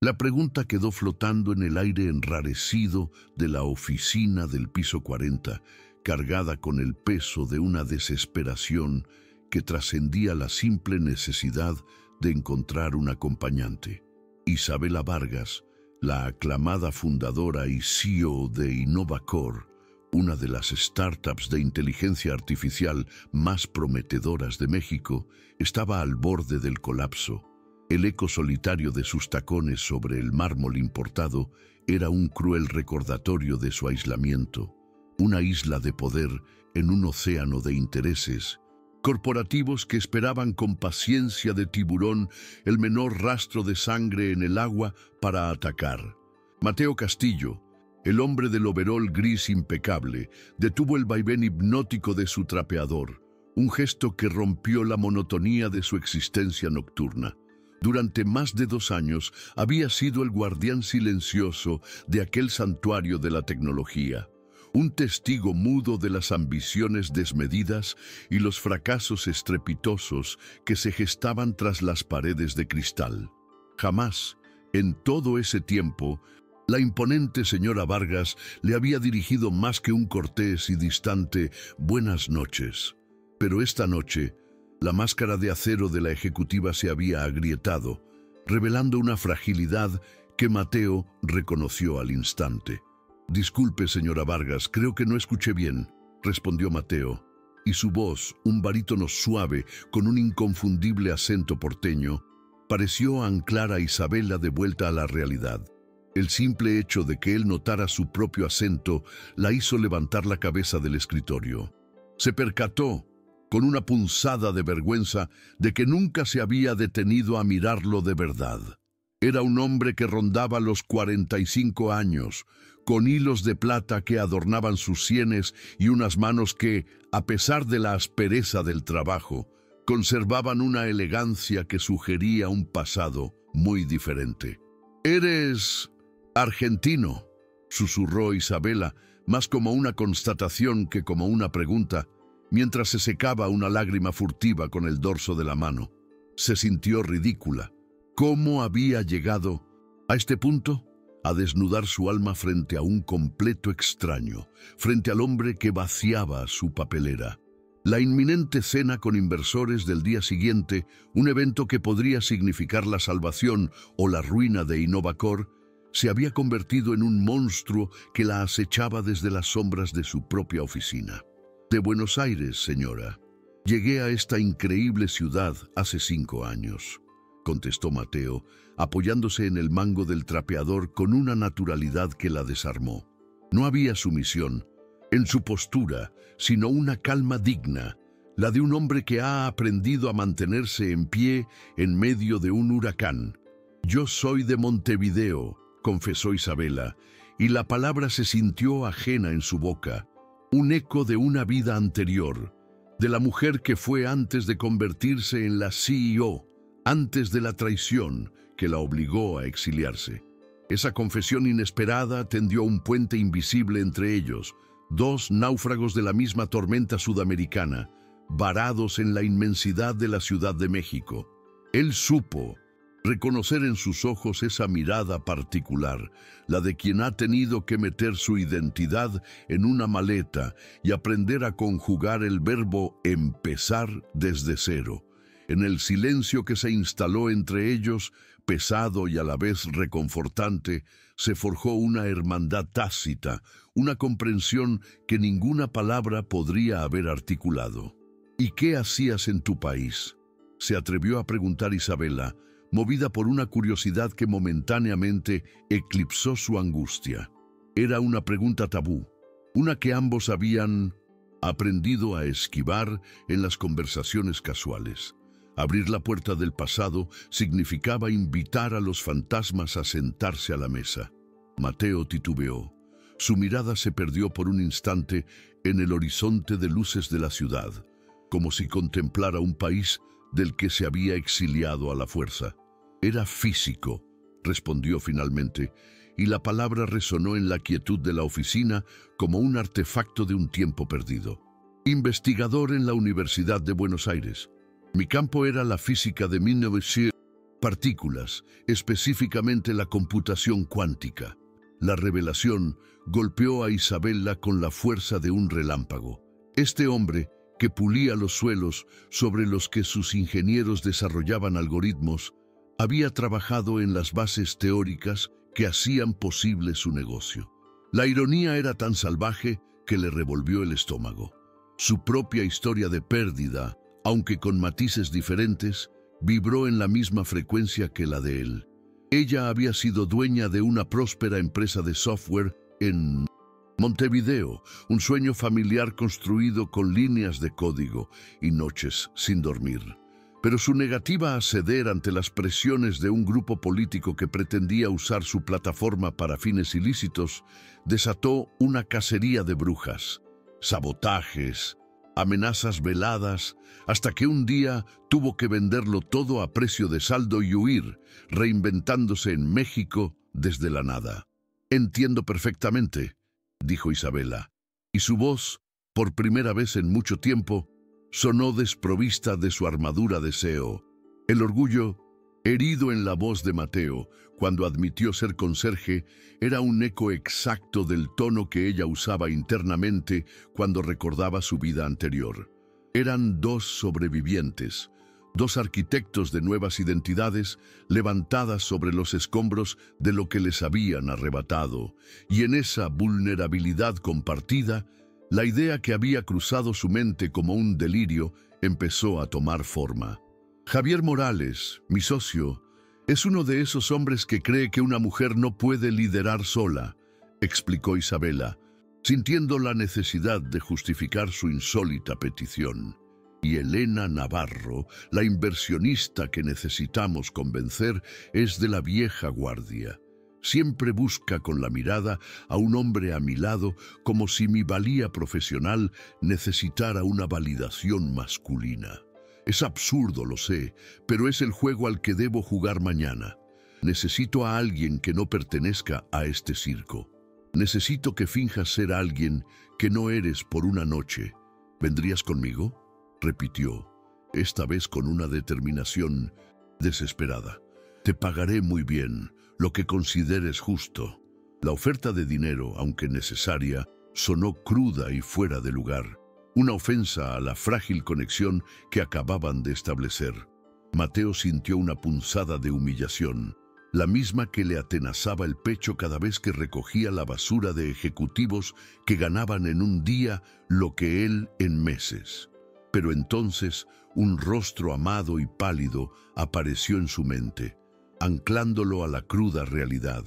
La pregunta quedó flotando en el aire enrarecido de la oficina del piso 40, cargada con el peso de una desesperación que trascendía la simple necesidad de encontrar un acompañante. Isabela Vargas, la aclamada fundadora y CEO de Innovacor, una de las startups de inteligencia artificial más prometedoras de México, estaba al borde del colapso. El eco solitario de sus tacones sobre el mármol importado era un cruel recordatorio de su aislamiento, una isla de poder en un océano de intereses corporativos que esperaban con paciencia de tiburón el menor rastro de sangre en el agua para atacar. Mateo Castillo, el hombre del overol gris impecable, detuvo el vaivén hipnótico de su trapeador, un gesto que rompió la monotonía de su existencia nocturna. Durante más de 2 años había sido el guardián silencioso de aquel santuario de la tecnología, un testigo mudo de las ambiciones desmedidas y los fracasos estrepitosos que se gestaban tras las paredes de cristal. Jamás, en todo ese tiempo, la imponente señora Vargas le había dirigido más que un cortés y distante «buenas noches». Pero esta noche, la máscara de acero de la ejecutiva se había agrietado, revelando una fragilidad que Mateo reconoció al instante. «Disculpe, señora Vargas, creo que no escuché bien», respondió Mateo, y su voz, un barítono suave con un inconfundible acento porteño, pareció anclar a Isabela de vuelta a la realidad. El simple hecho de que él notara su propio acento la hizo levantar la cabeza del escritorio. Se percató, con una punzada de vergüenza, de que nunca se había detenido a mirarlo de verdad. Era un hombre que rondaba los 45 años, con hilos de plata que adornaban sus sienes y unas manos que, a pesar de la aspereza del trabajo, conservaban una elegancia que sugería un pasado muy diferente. «¿Eres argentino?», susurró Isabela, más como una constatación que como una pregunta, mientras se secaba una lágrima furtiva con el dorso de la mano. Se sintió ridícula. ¿Cómo había llegado a este punto? A desnudar su alma frente a un completo extraño, frente al hombre que vaciaba su papelera. La inminente cena con inversores del día siguiente, un evento que podría significar la salvación o la ruina de Innovacor, se había convertido en un monstruo que la acechaba desde las sombras de su propia oficina. «De Buenos Aires, señora. Llegué a esta increíble ciudad hace 5 años», contestó Mateo, apoyándose en el mango del trapeador con una naturalidad que la desarmó. No había sumisión en su postura, sino una calma digna, la de un hombre que ha aprendido a mantenerse en pie en medio de un huracán. «Yo soy de Montevideo», confesó Isabela, y la palabra se sintió ajena en su boca, un eco de una vida anterior, de la mujer que fue antes de convertirse en la CEO, antes de la traición que la obligó a exiliarse. Esa confesión inesperada tendió un puente invisible entre ellos, 2 náufragos de la misma tormenta sudamericana, varados en la inmensidad de la Ciudad de México. Él supo reconocer en sus ojos esa mirada particular, la de quien ha tenido que meter su identidad en una maleta y aprender a conjugar el verbo empezar desde cero. En el silencio que se instaló entre ellos, pesado y a la vez reconfortante, se forjó una hermandad tácita, una comprensión que ninguna palabra podría haber articulado. «¿Y qué hacías en tu país?», se atrevió a preguntar Isabela, movida por una curiosidad que momentáneamente eclipsó su angustia. Era una pregunta tabú, una que ambos habían aprendido a esquivar en las conversaciones casuales. Abrir la puerta del pasado significaba invitar a los fantasmas a sentarse a la mesa. Mateo titubeó. Su mirada se perdió por un instante en el horizonte de luces de la ciudad, como si contemplara un país del que se había exiliado a la fuerza. «Era físico», respondió finalmente, y la palabra resonó en la quietud de la oficina como un artefacto de un tiempo perdido. «Investigador en la Universidad de Buenos Aires. Mi campo era la física de 1900». partículas, específicamente la computación cuántica. La revelación golpeó a Isabella con la fuerza de un relámpago. Este hombre, que pulía los suelos sobre los que sus ingenieros desarrollaban algoritmos, había trabajado en las bases teóricas que hacían posible su negocio. La ironía era tan salvaje que le revolvió el estómago. Su propia historia de pérdida, aunque con matices diferentes, vibró en la misma frecuencia que la de él. Ella había sido dueña de una próspera empresa de software en Montevideo, un sueño familiar construido con líneas de código y noches sin dormir. Pero su negativa a ceder ante las presiones de un grupo político que pretendía usar su plataforma para fines ilícitos desató una cacería de brujas, sabotajes, amenazas veladas, hasta que un día tuvo que venderlo todo a precio de saldo y huir, reinventándose en México desde la nada. «Entiendo perfectamente», dijo Isabella, y su voz, por primera vez en mucho tiempo, sonó desprovista de su armadura de CEO. El orgullo, herido en la voz de Mateo, cuando admitió ser conserje, era un eco exacto del tono que ella usaba internamente cuando recordaba su vida anterior. Eran dos sobrevivientes, dos arquitectos de nuevas identidades levantadas sobre los escombros de lo que les habían arrebatado, y en esa vulnerabilidad compartida, la idea que había cruzado su mente como un delirio empezó a tomar forma. Javier Morales, mi socio, es uno de esos hombres que cree que una mujer no puede liderar sola, explicó Isabella, sintiendo la necesidad de justificar su insólita petición. Y Elena Navarro, la inversionista que necesitamos convencer, es de la vieja guardia. Siempre busca con la mirada a un hombre a mi lado como si mi valía profesional necesitara una validación masculina. Es absurdo, lo sé, pero es el juego al que debo jugar mañana. Necesito a alguien que no pertenezca a este circo. Necesito que finjas ser alguien que no eres por una noche. ¿Vendrías conmigo?, repitió, esta vez con una determinación desesperada. Te pagaré muy bien, lo que consideres justo. La oferta de dinero, aunque necesaria, sonó cruda y fuera de lugar, una ofensa a la frágil conexión que acababan de establecer. Mateo sintió una punzada de humillación, la misma que le atenazaba el pecho cada vez que recogía la basura de ejecutivos que ganaban en un día lo que él en meses. Pero entonces un rostro amado y pálido apareció en su mente, anclándolo a la cruda realidad.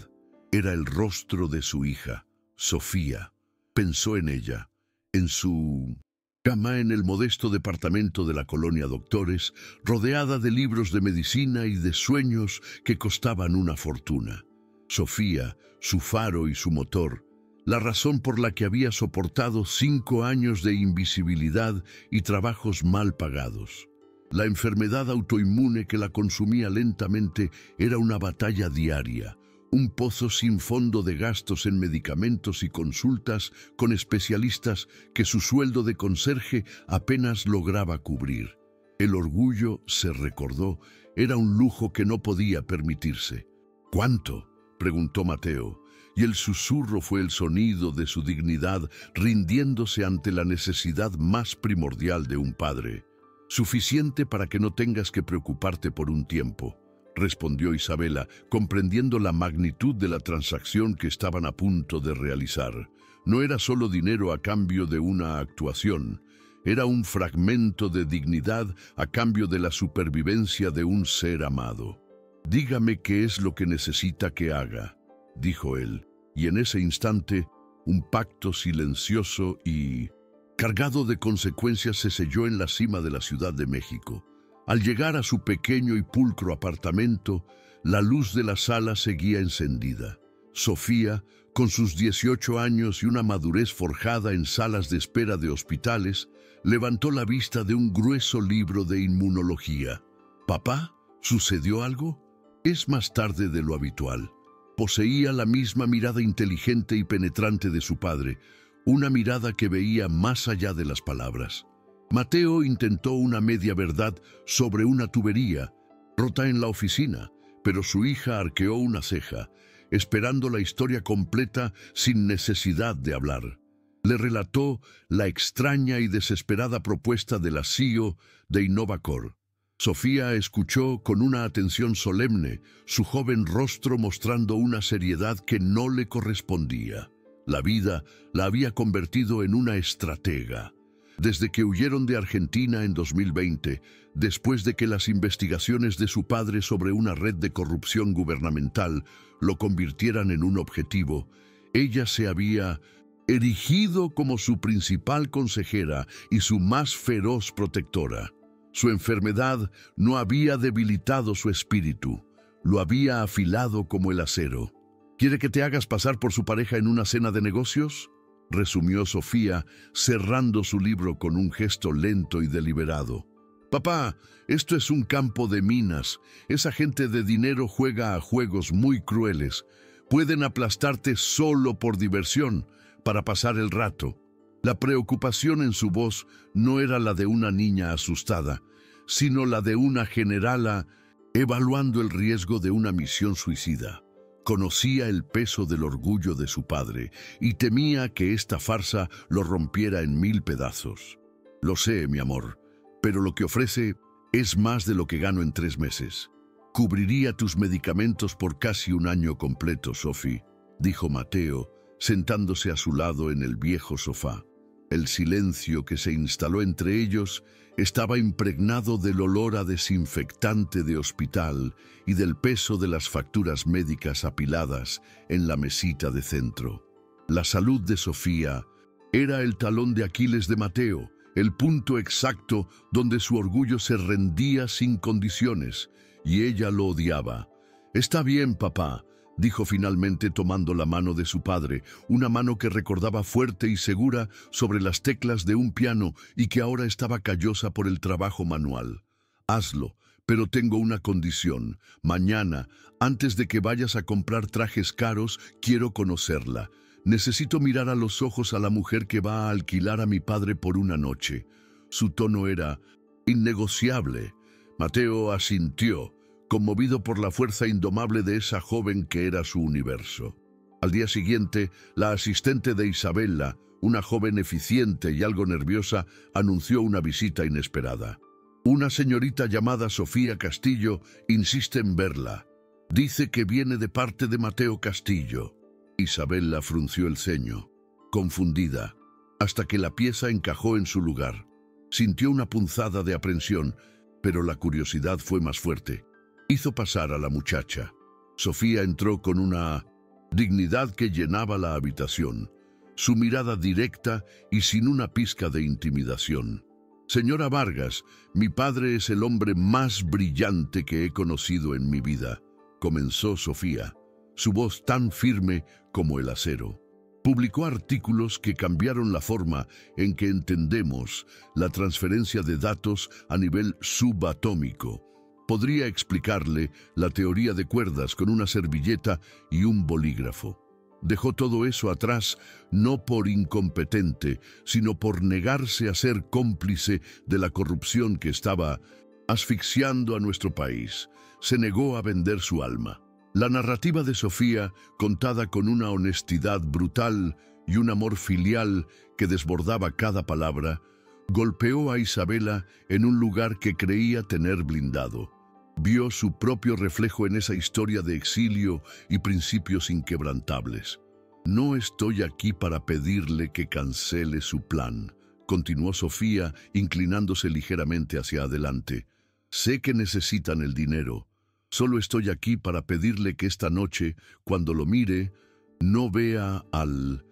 Era el rostro de su hija, Sofía. Pensó en ella, en su cama en el modesto departamento de la colonia Doctores, rodeada de libros de medicina y de sueños que costaban una fortuna. Sofía, su faro y su motor, la razón por la que había soportado 5 años de invisibilidad y trabajos mal pagados. La enfermedad autoinmune que la consumía lentamente era una batalla diaria, un pozo sin fondo de gastos en medicamentos y consultas con especialistas que su sueldo de conserje apenas lograba cubrir. El orgullo, se recordó, era un lujo que no podía permitirse. «¿Cuánto?», preguntó Mateo, y el susurro fue el sonido de su dignidad rindiéndose ante la necesidad más primordial de un padre. «Suficiente para que no tengas que preocuparte por un tiempo», respondió Isabella, comprendiendo la magnitud de la transacción que estaban a punto de realizar. No era solo dinero a cambio de una actuación, era un fragmento de dignidad a cambio de la supervivencia de un ser amado. «Dígame qué es lo que necesita que haga», dijo él, y en ese instante un pacto silencioso y cargado de consecuencias se selló en la cima de la Ciudad de México. Al llegar a su pequeño y pulcro apartamento, la luz de la sala seguía encendida. Sofía, con sus 18 años y una madurez forjada en salas de espera de hospitales, levantó la vista de un grueso libro de inmunología. «¿Papá? ¿Sucedió algo?». Es más tarde de lo habitual. Poseía la misma mirada inteligente y penetrante de su padre, una mirada que veía más allá de las palabras. Mateo intentó una media verdad sobre una tubería, rota en la oficina, pero su hija arqueó una ceja, esperando la historia completa sin necesidad de hablar. Le relató la extraña y desesperada propuesta de la CEO de Innovacor. Sofía escuchó con una atención solemne, su joven rostro mostrando una seriedad que no le correspondía. La vida la había convertido en una estratega. Desde que huyeron de Argentina en 2020, después de que las investigaciones de su padre sobre una red de corrupción gubernamental lo convirtieran en un objetivo, ella se había erigido como su principal consejera y su más feroz protectora. Su enfermedad no había debilitado su espíritu, lo había afilado como el acero. ¿Quiere que te hagas pasar por su pareja en una cena de negocios?, resumió Sofía, cerrando su libro con un gesto lento y deliberado. Papá, esto es un campo de minas. Esa gente de dinero juega a juegos muy crueles. Pueden aplastarte solo por diversión, para pasar el rato. La preocupación en su voz no era la de una niña asustada, sino la de una generala evaluando el riesgo de una misión suicida. Conocía el peso del orgullo de su padre y temía que esta farsa lo rompiera en 1000 pedazos. Lo sé, mi amor, pero lo que ofrece es más de lo que gano en 3 meses. Cubriría tus medicamentos por casi un año completo, Sophie, dijo Mateo, sentándose a su lado en el viejo sofá. El silencio que se instaló entre ellos estaba impregnado del olor a desinfectante de hospital y del peso de las facturas médicas apiladas en la mesita de centro. La salud de Sofía era el talón de Aquiles de Mateo, el punto exacto donde su orgullo se rendía sin condiciones, y ella lo odiaba. «Está bien, papá», dijo finalmente tomando la mano de su padre, una mano que recordaba fuerte y segura sobre las teclas de un piano y que ahora estaba callosa por el trabajo manual. «Hazlo, pero tengo una condición. Mañana, antes de que vayas a comprar trajes caros, quiero conocerla. Necesito mirar a los ojos a la mujer que va a alquilar a mi padre por una noche». Su tono era innegociable. Mateo asintió, conmovido por la fuerza indomable de esa joven que era su universo. Al día siguiente, la asistente de Isabella, una joven eficiente y algo nerviosa, anunció una visita inesperada. «Una señorita llamada Sofía Castillo insiste en verla. Dice que viene de parte de Mateo Castillo». Isabella frunció el ceño, confundida, hasta que la pieza encajó en su lugar. Sintió una punzada de aprensión, pero la curiosidad fue más fuerte. Hizo pasar a la muchacha. Sofía entró con una dignidad que llenaba la habitación, su mirada directa y sin una pizca de intimidación. «Señora Vargas, mi padre es el hombre más brillante que he conocido en mi vida», comenzó Sofía, su voz tan firme como el acero. Publicó artículos que cambiaron la forma en que entendemos la transferencia de datos a nivel subatómico. Podría explicarle la teoría de cuerdas con una servilleta y un bolígrafo. Dejó todo eso atrás no por incompetente, sino por negarse a ser cómplice de la corrupción que estaba asfixiando a nuestro país. Se negó a vender su alma. La narrativa de Sofía, contada con una honestidad brutal y un amor filial que desbordaba cada palabra, golpeó a Isabella en un lugar que creía tener blindado. Vio su propio reflejo en esa historia de exilio y principios inquebrantables. «No estoy aquí para pedirle que cancele su plan», continuó Sofía, inclinándose ligeramente hacia adelante. «Sé que necesitan el dinero. Solo estoy aquí para pedirle que esta noche, cuando lo mire, no vea al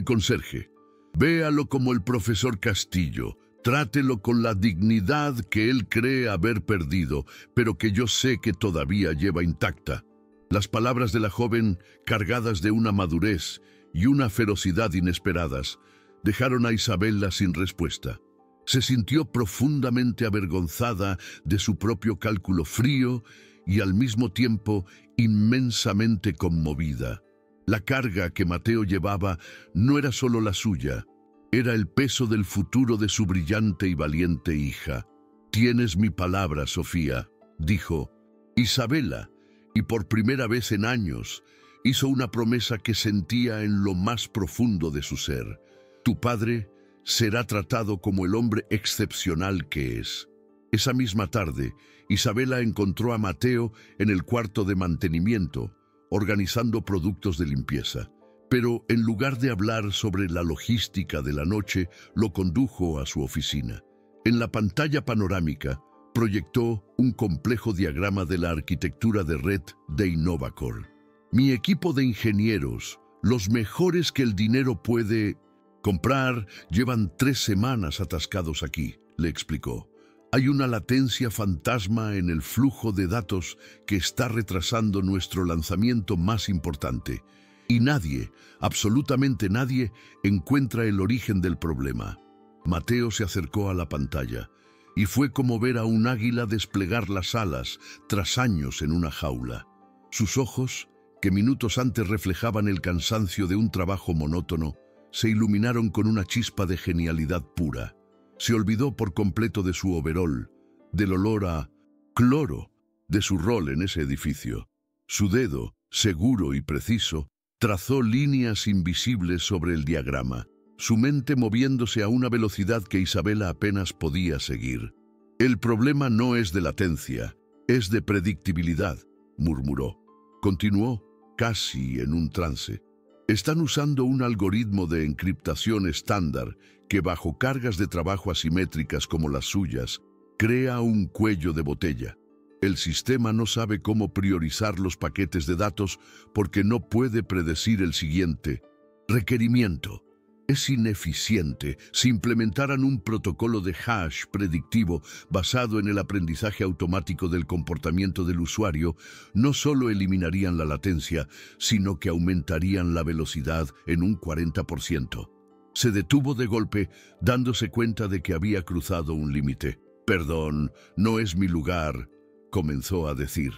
conserje. Véalo como el profesor Castillo. Trátelo con la dignidad que él cree haber perdido, pero que yo sé que todavía lleva intacta». Las palabras de la joven, cargadas de una madurez y una ferocidad inesperadas, dejaron a Isabella sin respuesta. Se sintió profundamente avergonzada de su propio cálculo frío y al mismo tiempo inmensamente conmovida. La carga que Mateo llevaba no era solo la suya, era el peso del futuro de su brillante y valiente hija. «Tienes mi palabra, Sofía», dijo, Isabela, y por primera vez en años, hizo una promesa que sentía en lo más profundo de su ser. Tu padre será tratado como el hombre excepcional que es. Esa misma tarde, Isabela encontró a Mateo en el cuarto de mantenimiento, organizando productos de limpieza. Pero en lugar de hablar sobre la logística de la noche, lo condujo a su oficina. En la pantalla panorámica, proyectó un complejo diagrama de la arquitectura de red de Innovacor. Mi equipo de ingenieros, los mejores que el dinero puede comprar, llevan 3 semanas atascados aquí, le explicó. Hay una latencia fantasma en el flujo de datos que está retrasando nuestro lanzamiento más importante. Y nadie, absolutamente nadie, encuentra el origen del problema. Mateo se acercó a la pantalla y fue como ver a un águila desplegar las alas tras años en una jaula. Sus ojos, que minutos antes reflejaban el cansancio de un trabajo monótono, se iluminaron con una chispa de genialidad pura. Se olvidó por completo de su overol, del olor a cloro, de su rol en ese edificio. Su dedo, seguro y preciso, trazó líneas invisibles sobre el diagrama, su mente moviéndose a una velocidad que Isabela apenas podía seguir. El problema no es de latencia, es de predictibilidad, murmuró. Continuó, casi en un trance. Están usando un algoritmo de encriptación estándar que, bajo cargas de trabajo asimétricas como las suyas, crea un cuello de botella. El sistema no sabe cómo priorizar los paquetes de datos porque no puede predecir el siguiente requerimiento. Es ineficiente. Si implementaran un protocolo de hash predictivo basado en el aprendizaje automático del comportamiento del usuario, no solo eliminarían la latencia, sino que aumentarían la velocidad en un 40%. Se detuvo de golpe, dándose cuenta de que había cruzado un límite. «Perdón, no es mi lugar», comenzó a decir.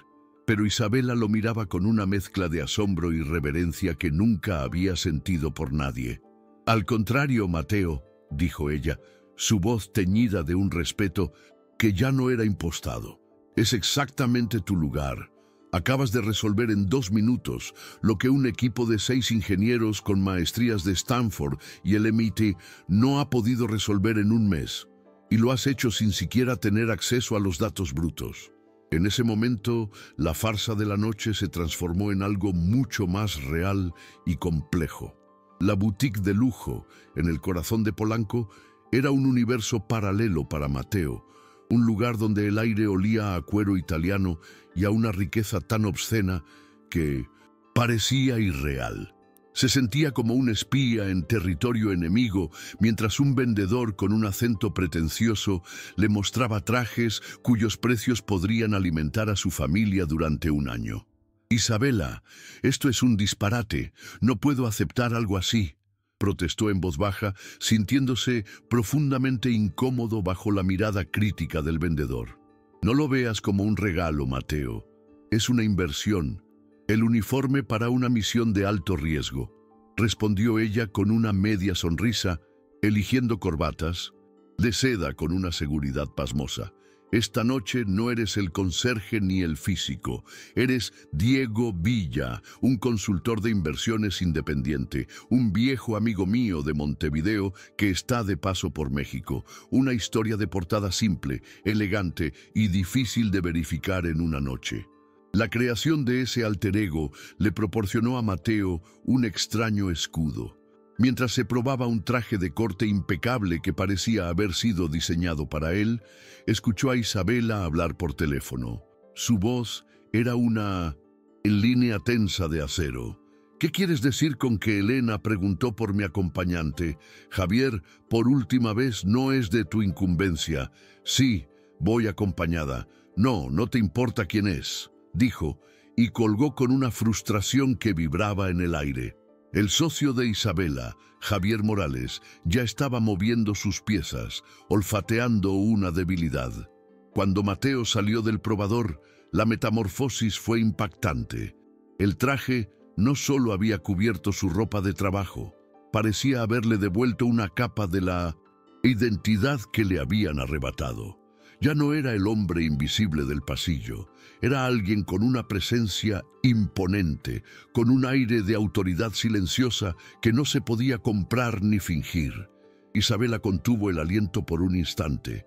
Pero Isabela lo miraba con una mezcla de asombro y reverencia que nunca había sentido por nadie. «Al contrario, Mateo», dijo ella, su voz teñida de un respeto que ya no era impostado. «Es exactamente tu lugar. Acabas de resolver en 2 minutos lo que un equipo de 6 ingenieros con maestrías de Stanford y el MIT no ha podido resolver en 1 mes. Y lo has hecho sin siquiera tener acceso a los datos brutos». En ese momento, la farsa de la noche se transformó en algo mucho más real y complejo. La boutique de lujo, en el corazón de Polanco, era un universo paralelo para Mateo, un lugar donde el aire olía a cuero italiano y a una riqueza tan obscena que parecía irreal. Se sentía como un espía en territorio enemigo, mientras un vendedor con un acento pretencioso le mostraba trajes cuyos precios podrían alimentar a su familia durante 1 año. «Isabela, esto es un disparate. No puedo aceptar algo así», protestó en voz baja, sintiéndose profundamente incómodo bajo la mirada crítica del vendedor. «No lo veas como un regalo, Mateo. Es una inversión. El uniforme para una misión de alto riesgo», respondió ella con una media sonrisa, eligiendo corbatas de seda con una seguridad pasmosa. «Esta noche no eres el conserje ni el físico. Eres Diego Villa, un consultor de inversiones independiente, un viejo amigo mío de Montevideo que está de paso por México. Una historia de portada simple, elegante y difícil de verificar en una noche». La creación de ese alter ego le proporcionó a Mateo un extraño escudo. Mientras se probaba un traje de corte impecable que parecía haber sido diseñado para él, escuchó a Isabela hablar por teléfono. Su voz era una línea tensa de acero. «¿Qué quieres decir con que Elena preguntó por mi acompañante? Javier, por última vez, no es de tu incumbencia. Sí, voy acompañada. No, no te importa quién es», dijo, y colgó con una frustración que vibraba en el aire. El socio de Isabela, Javier Morales, ya estaba moviendo sus piezas, olfateando una debilidad. Cuando Mateo salió del probador, la metamorfosis fue impactante. El traje no solo había cubierto su ropa de trabajo, parecía haberle devuelto una capa de la identidad que le habían arrebatado. Ya no era el hombre invisible del pasillo, era alguien con una presencia imponente, con un aire de autoridad silenciosa que no se podía comprar ni fingir. Isabela contuvo el aliento por un instante.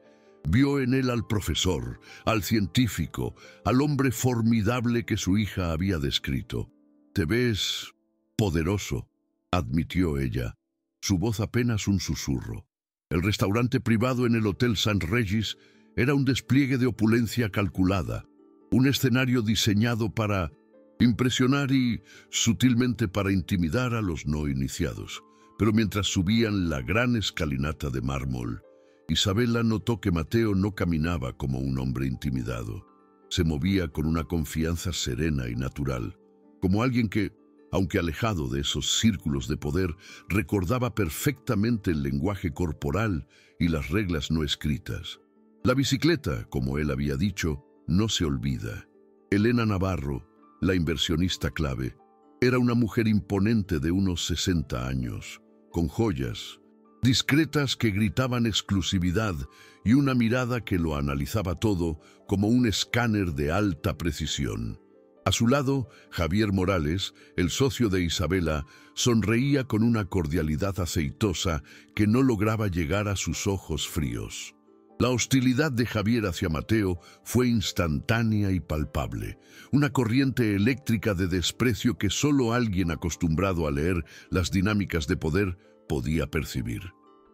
Vio en él al profesor, al científico, al hombre formidable que su hija había descrito. «Te ves poderoso», admitió ella, su voz apenas un susurro. El restaurante privado en el Hotel St. Regis era un despliegue de opulencia calculada, un escenario diseñado para impresionar y sutilmente para intimidar a los no iniciados. Pero mientras subían la gran escalinata de mármol, Isabela notó que Mateo no caminaba como un hombre intimidado. Se movía con una confianza serena y natural, como alguien que, aunque alejado de esos círculos de poder, recordaba perfectamente el lenguaje corporal y las reglas no escritas. La bicicleta, como él había dicho, no se olvida. Elena Navarro, la inversionista clave, era una mujer imponente de unos 60 años, con joyas, discretas que gritaban exclusividad y una mirada que lo analizaba todo como un escáner de alta precisión. A su lado, Javier Morales, el socio de Isabela, sonreía con una cordialidad aceitosa que no lograba llegar a sus ojos fríos. La hostilidad de Javier hacia Mateo fue instantánea y palpable, una corriente eléctrica de desprecio que solo alguien acostumbrado a leer las dinámicas de poder podía percibir.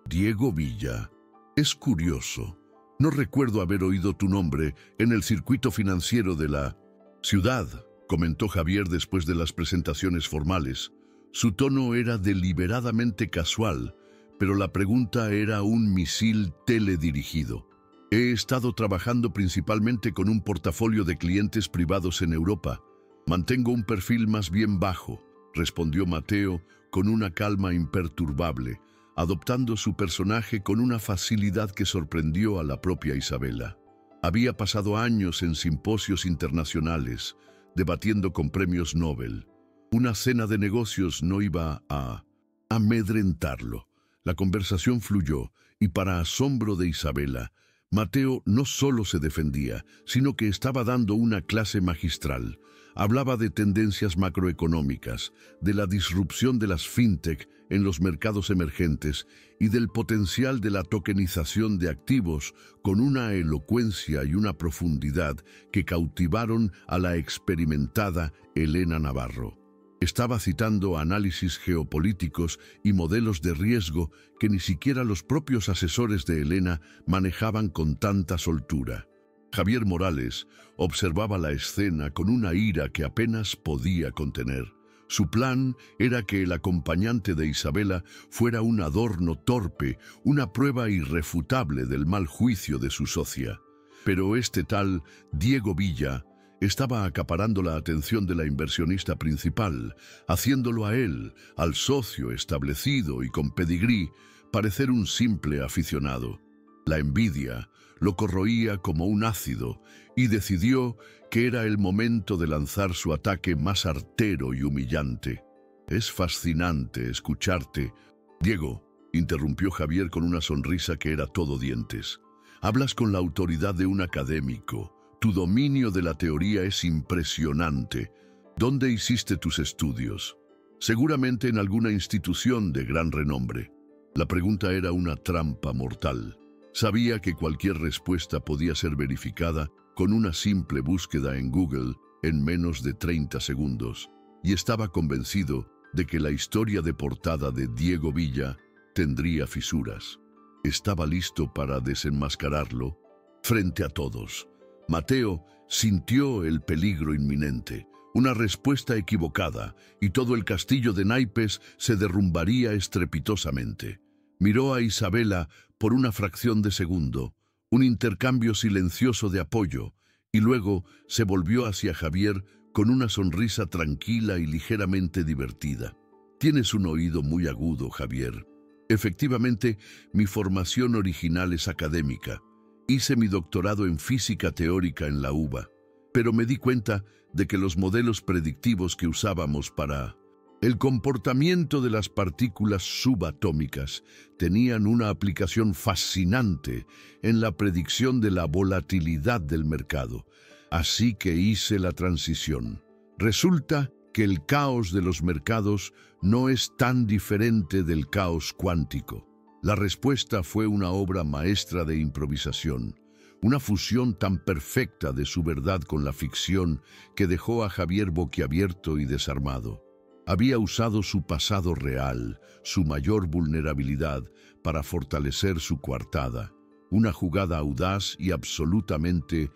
«Diego Villa, es curioso. No recuerdo haber oído tu nombre en el circuito financiero de la ciudad», comentó Javier después de las presentaciones formales. Su tono era deliberadamente casual, pero la pregunta era un misil teledirigido. «He estado trabajando principalmente con un portafolio de clientes privados en Europa. Mantengo un perfil más bien bajo», respondió Mateo con una calma imperturbable, adoptando su personaje con una facilidad que sorprendió a la propia Isabela. Había pasado años en simposios internacionales, debatiendo con premios Nobel. Una cena de negocios no iba a amedrentarlo. La conversación fluyó y, para asombro de Isabela, Mateo no solo se defendía, sino que estaba dando una clase magistral. Hablaba de tendencias macroeconómicas, de la disrupción de las fintech en los mercados emergentes y del potencial de la tokenización de activos con una elocuencia y una profundidad que cautivaron a la experimentada Elena Navarro. Estaba citando análisis geopolíticos y modelos de riesgo que ni siquiera los propios asesores de Elena manejaban con tanta soltura. Javier Morales observaba la escena con una ira que apenas podía contener. Su plan era que el acompañante de Isabela fuera un adorno torpe, una prueba irrefutable del mal juicio de su socia. Pero este tal Diego Villa estaba acaparando la atención de la inversionista principal, haciéndolo a él, al socio establecido y con pedigrí, parecer un simple aficionado. La envidia lo corroía como un ácido y decidió que era el momento de lanzar su ataque más artero y humillante. «Es fascinante escucharte». «Diego», interrumpió Javier con una sonrisa que era todo dientes. «Hablas con la autoridad de un académico. Tu dominio de la teoría es impresionante. ¿Dónde hiciste tus estudios?» «Seguramente en alguna institución de gran renombre». La pregunta era una trampa mortal. Sabía que cualquier respuesta podía ser verificada con una simple búsqueda en Google en menos de 30 segundos, y estaba convencido de que la historia de portada de Diego Villa tendría fisuras. Estaba listo para desenmascararlo frente a todos. Mateo sintió el peligro inminente, una respuesta equivocada, y todo el castillo de naipes se derrumbaría estrepitosamente. Miró a Isabela por una fracción de segundo, un intercambio silencioso de apoyo, y luego se volvió hacia Javier con una sonrisa tranquila y ligeramente divertida. «Tienes un oído muy agudo, Javier. Efectivamente, mi formación original es académica. Hice mi doctorado en física teórica en la UBA, pero me di cuenta de que los modelos predictivos que usábamos para El comportamiento de las partículas subatómicas tenían una aplicación fascinante en la predicción de la volatilidad del mercado, así que hice la transición. Resulta que el caos de los mercados no es tan diferente del caos cuántico. La respuesta fue una obra maestra de improvisación, una fusión tan perfecta de su verdad con la ficción que dejó a Javier boquiabierto y desarmado. Había usado su pasado real, su mayor vulnerabilidad, para fortalecer su coartada, una jugada audaz y absolutamente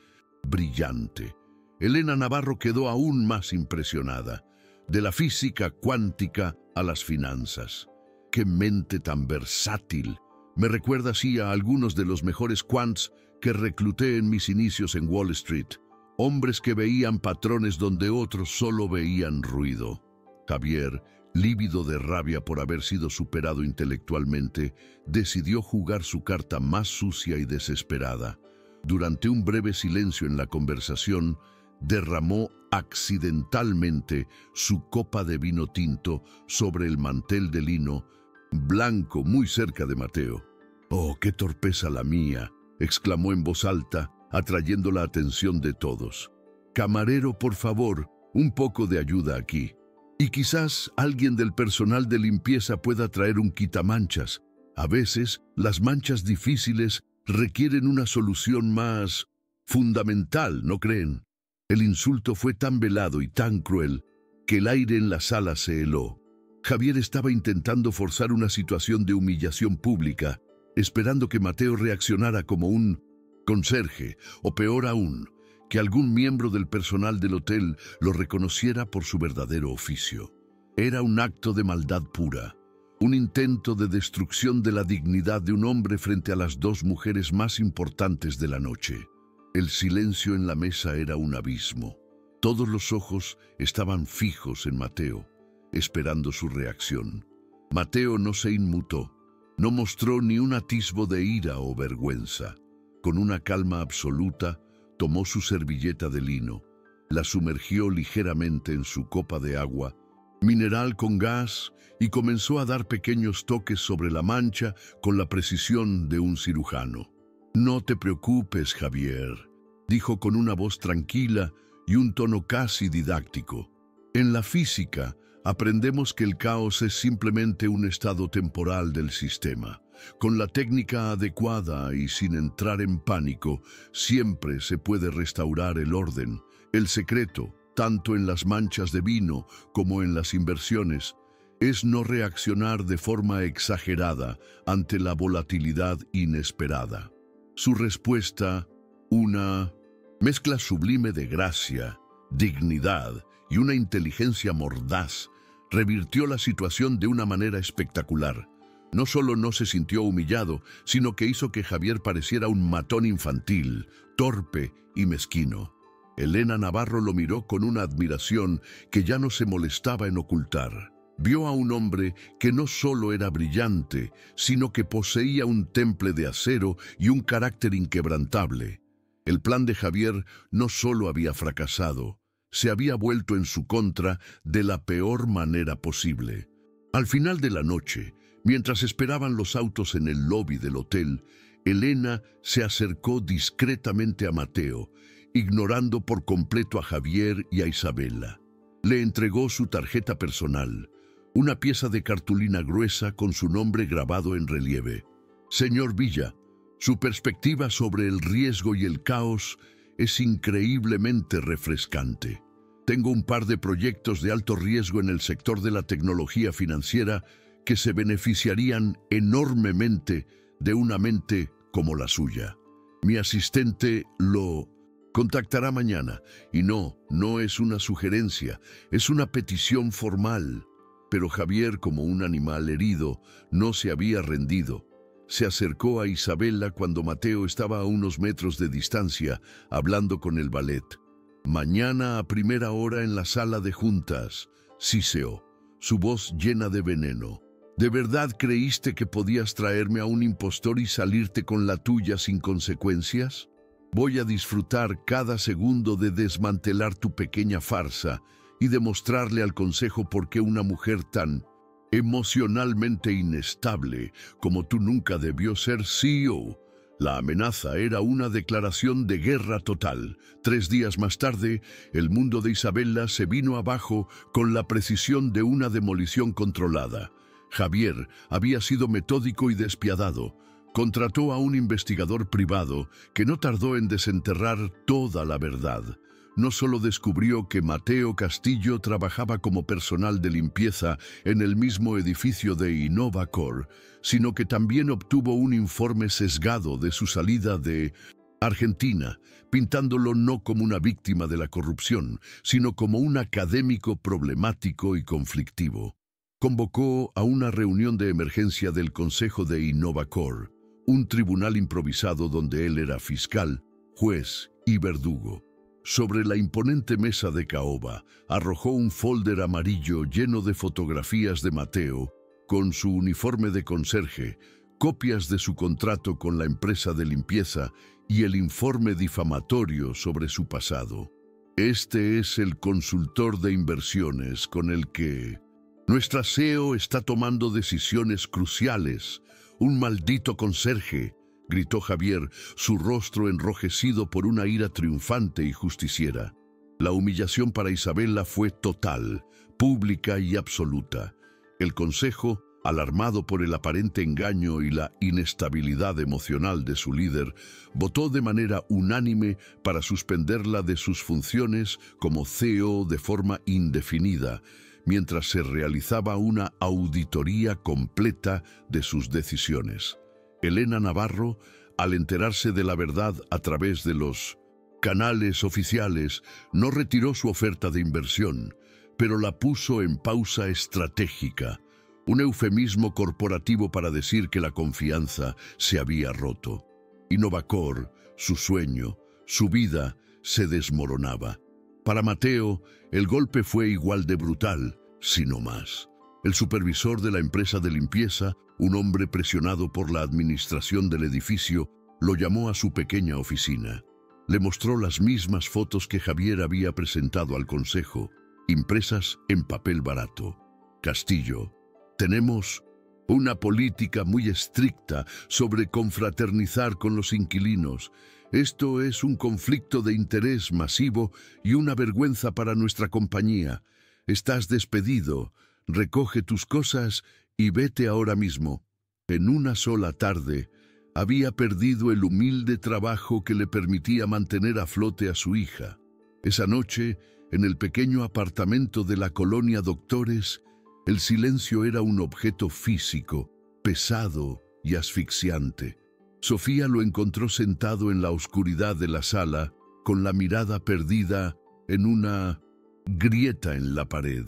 brillante. Elena Navarro quedó aún más impresionada, de la física cuántica a las finanzas. ¡Qué mente tan versátil! Me recuerda así a algunos de los mejores quants que recluté en mis inicios en Wall Street, hombres que veían patrones donde otros solo veían ruido. Javier, lívido de rabia por haber sido superado intelectualmente, decidió jugar su carta más sucia y desesperada. Durante un breve silencio en la conversación, derramó accidentalmente su copa de vino tinto sobre el mantel de lino blanco muy cerca de Mateo. «Oh, qué torpeza la mía», exclamó en voz alta, atrayendo la atención de todos. «Camarero, por favor, un poco de ayuda aquí. Y quizás alguien del personal de limpieza pueda traer un quitamanchas. A veces, las manchas difíciles requieren una solución más fundamental, ¿no creen?». El insulto fue tan velado y tan cruel que el aire en la sala se heló. Javier estaba intentando forzar una situación de humillación pública, esperando que Mateo reaccionara como un conserje, o peor aún, que algún miembro del personal del hotel lo reconociera por su verdadero oficio. Era un acto de maldad pura, un intento de destrucción de la dignidad de un hombre frente a las dos mujeres más importantes de la noche. El silencio en la mesa era un abismo. Todos los ojos estaban fijos en Mateo, esperando su reacción. Mateo no se inmutó, no mostró ni un atisbo de ira o vergüenza. Con una calma absoluta, tomó su servilleta de lino, la sumergió ligeramente en su copa de agua, mineral con gas, y comenzó a dar pequeños toques sobre la mancha con la precisión de un cirujano. «No te preocupes, Javier», dijo con una voz tranquila y un tono casi didáctico. «En la física aprendemos que el caos es simplemente un estado temporal del sistema. Con la técnica adecuada y sin entrar en pánico, siempre se puede restaurar el orden. El secreto, tanto en las manchas de vino como en las inversiones, es no reaccionar de forma exagerada ante la volatilidad inesperada». Su respuesta, una mezcla sublime de gracia, dignidad y una inteligencia mordaz, revirtió la situación de una manera espectacular. No solo no se sintió humillado, sino que hizo que Javier pareciera un matón infantil, torpe y mezquino. Elena Navarro lo miró con una admiración que ya no se molestaba en ocultar. Vio a un hombre que no solo era brillante, sino que poseía un temple de acero y un carácter inquebrantable. El plan de Javier no solo había fracasado, se había vuelto en su contra de la peor manera posible. Al final de la noche, mientras esperaban los autos en el lobby del hotel, Elena se acercó discretamente a Mateo, ignorando por completo a Javier y a Isabela. Le entregó su tarjeta personal, una pieza de cartulina gruesa con su nombre grabado en relieve. «Señor Villa, su perspectiva sobre el riesgo y el caos es increíblemente refrescante. Tengo un par de proyectos de alto riesgo en el sector de la tecnología financiera que se beneficiarían enormemente de una mente como la suya. Mi asistente lo contactará mañana, y no es una sugerencia, es una petición formal». Pero Javier, como un animal herido, no se había rendido. Se acercó a Isabela cuando Mateo estaba a unos metros de distancia, hablando con el valet. «Mañana a primera hora en la sala de juntas», siseó, su voz llena de veneno. «¿De verdad creíste que podías traerme a un impostor y salirte con la tuya sin consecuencias? Voy a disfrutar cada segundo de desmantelar tu pequeña farsa y demostrarle al consejo por qué una mujer tan emocionalmente inestable como tú nunca debió ser CEO. La amenaza era una declaración de guerra total. 3 días más tarde, el mundo de Isabella se vino abajo con la precisión de una demolición controlada. Javier había sido metódico y despiadado. Contrató a un investigador privado que no tardó en desenterrar toda la verdad. No solo descubrió que Mateo Castillo trabajaba como personal de limpieza en el mismo edificio de InnovaCore, sino que también obtuvo un informe sesgado de su salida de Argentina, pintándolo no como una víctima de la corrupción, sino como un académico problemático y conflictivo. Convocó a una reunión de emergencia del Consejo de InnovaCore, un tribunal improvisado donde él era fiscal, juez y verdugo. Sobre la imponente mesa de caoba, arrojó un folder amarillo lleno de fotografías de Mateo, con su uniforme de conserje, copias de su contrato con la empresa de limpieza y el informe difamatorio sobre su pasado. Este es el consultor de inversiones con el que nuestra CEO está tomando decisiones cruciales. Un maldito conserje, gritó Javier, su rostro enrojecido por una ira triunfante y justiciera. La humillación para Isabella fue total, pública y absoluta. El consejo, alarmado por el aparente engaño y la inestabilidad emocional de su líder, votó de manera unánime para suspenderla de sus funciones como CEO de forma indefinida, mientras se realizaba una auditoría completa de sus decisiones. Elena Navarro, al enterarse de la verdad a través de los canales oficiales, no retiró su oferta de inversión, pero la puso en pausa estratégica, un eufemismo corporativo para decir que la confianza se había roto. InnovaCore, su sueño, su vida, se desmoronaba. Para Mateo, el golpe fue igual de brutal, si no más. El supervisor de la empresa de limpieza, un hombre presionado por la administración del edificio, lo llamó a su pequeña oficina. Le mostró las mismas fotos que Javier había presentado al consejo, impresas en papel barato. Castillo, tenemos una política muy estricta sobre confraternizar con los inquilinos. Esto es un conflicto de interés masivo y una vergüenza para nuestra compañía. Estás despedido, recoge tus cosas y vete ahora mismo. En una sola tarde, había perdido el humilde trabajo que le permitía mantener a flote a su hija. Esa noche, en el pequeño apartamento de la colonia Doctores, el silencio era un objeto físico, pesado y asfixiante. Sofía lo encontró sentado en la oscuridad de la sala, con la mirada perdida en una grieta en la pared.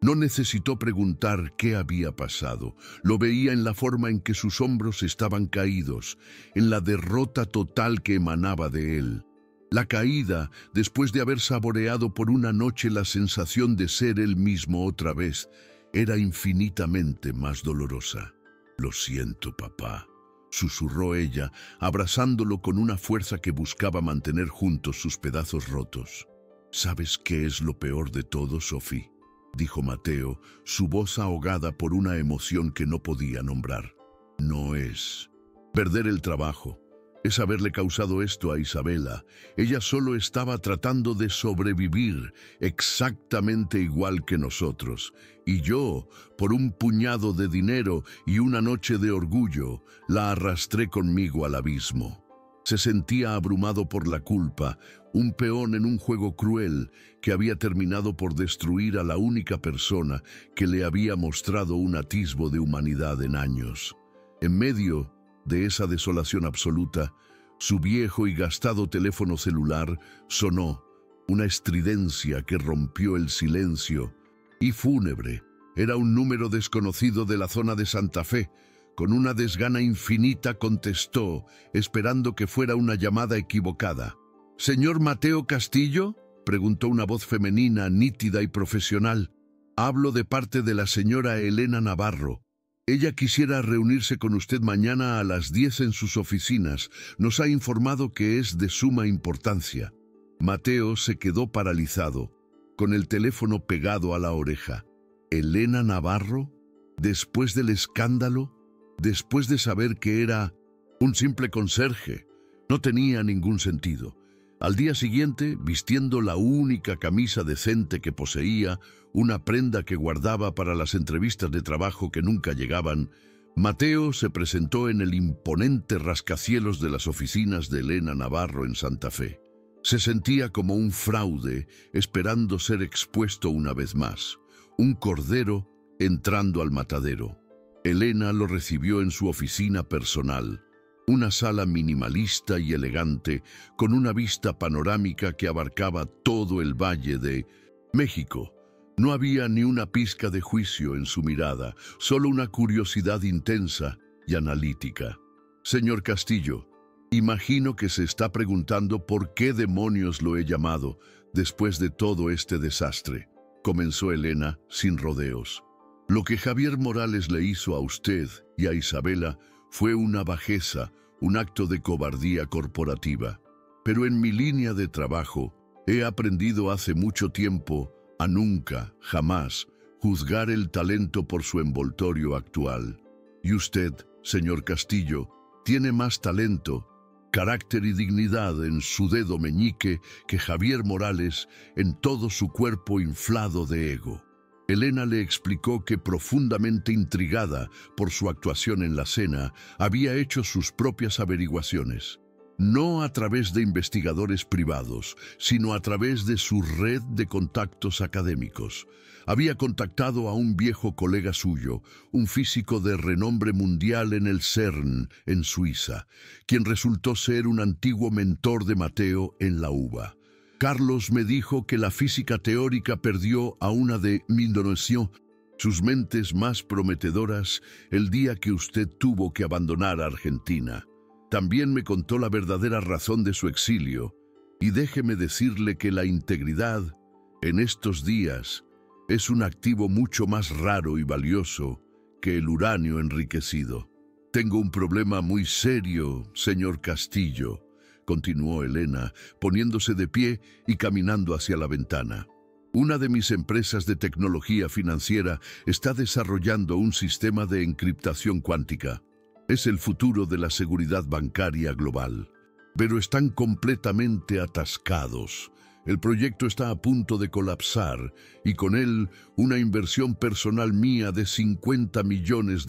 No necesitó preguntar qué había pasado. Lo veía en la forma en que sus hombros estaban caídos, en la derrota total que emanaba de él. La caída, después de haber saboreado por una noche la sensación de ser él mismo otra vez, era infinitamente más dolorosa. «Lo siento, papá», susurró ella, abrazándolo con una fuerza que buscaba mantener juntos sus pedazos rotos. «¿Sabes qué es lo peor de todo, Sophie?», dijo Mateo, su voz ahogada por una emoción que no podía nombrar. «No es perder el trabajo. Es haberle causado esto a Isabella. Ella solo estaba tratando de sobrevivir, exactamente igual que nosotros. Y yo, por un puñado de dinero y una noche de orgullo, la arrastré conmigo al abismo». Se sentía abrumado por la culpa, un peón en un juego cruel que había terminado por destruir a la única persona que le había mostrado un atisbo de humanidad en años. En medio de esa desolación absoluta, su viejo y gastado teléfono celular sonó, una estridencia que rompió el silencio, y fúnebre. Era un número desconocido de la zona de Santa Fe. Con una desgana infinita contestó, esperando que fuera una llamada equivocada. «¿Señor Mateo Castillo?», preguntó una voz femenina, nítida y profesional. «Hablo de parte de la señora Elena Navarro. Ella quisiera reunirse con usted mañana a las 10 en sus oficinas. Nos ha informado que es de suma importancia». Mateo se quedó paralizado. con el teléfono pegado a la oreja. ¿Elena Navarro? Después del escándalo, después de saber que era un simple conserje, no tenía ningún sentido. Al día siguiente, vistiendo la única camisa decente que poseía, una prenda que guardaba para las entrevistas de trabajo que nunca llegaban, Mateo se presentó en el imponente rascacielos de las oficinas de Elena Navarro en Santa Fe. Se sentía como un fraude esperando ser expuesto una vez más, un cordero entrando al matadero. Elena lo recibió en su oficina personal, una sala minimalista y elegante con una vista panorámica que abarcaba todo el Valle de México. No había ni una pizca de juicio en su mirada, solo una curiosidad intensa y analítica. Señor Castillo, imagino que se está preguntando por qué demonios lo he llamado después de todo este desastre, comenzó Elena sin rodeos. Lo que Javier Morales le hizo a usted y a Isabela fue una bajeza, un acto de cobardía corporativa. Pero en mi línea de trabajo he aprendido hace mucho tiempo a nunca, jamás, juzgar el talento por su envoltorio actual. Y usted, señor Castillo, tiene más talento, carácter y dignidad en su dedo meñique que Javier Morales en todo su cuerpo inflado de ego. Elena le explicó que, profundamente intrigada por su actuación en la cena, había hecho sus propias averiguaciones. No a través de investigadores privados, sino a través de su red de contactos académicos. Había contactado a un viejo colega suyo, un físico de renombre mundial en el CERN, en Suiza, quien resultó ser un antiguo mentor de Mateo en la UBA. Carlos me dijo que la física teórica perdió a una de mi innovación, sus mentes más prometedoras, el día que usted tuvo que abandonar Argentina. También me contó la verdadera razón de su exilio, y déjeme decirle que la integridad, en estos días, es un activo mucho más raro y valioso que el uranio enriquecido. Tengo un problema muy serio, señor Castillo, continuó Elena, poniéndose de pie y caminando hacia la ventana. Una de mis empresas de tecnología financiera está desarrollando un sistema de encriptación cuántica. Es el futuro de la seguridad bancaria global. Pero están completamente atascados. El proyecto está a punto de colapsar y con él una inversión personal mía de $50 millones.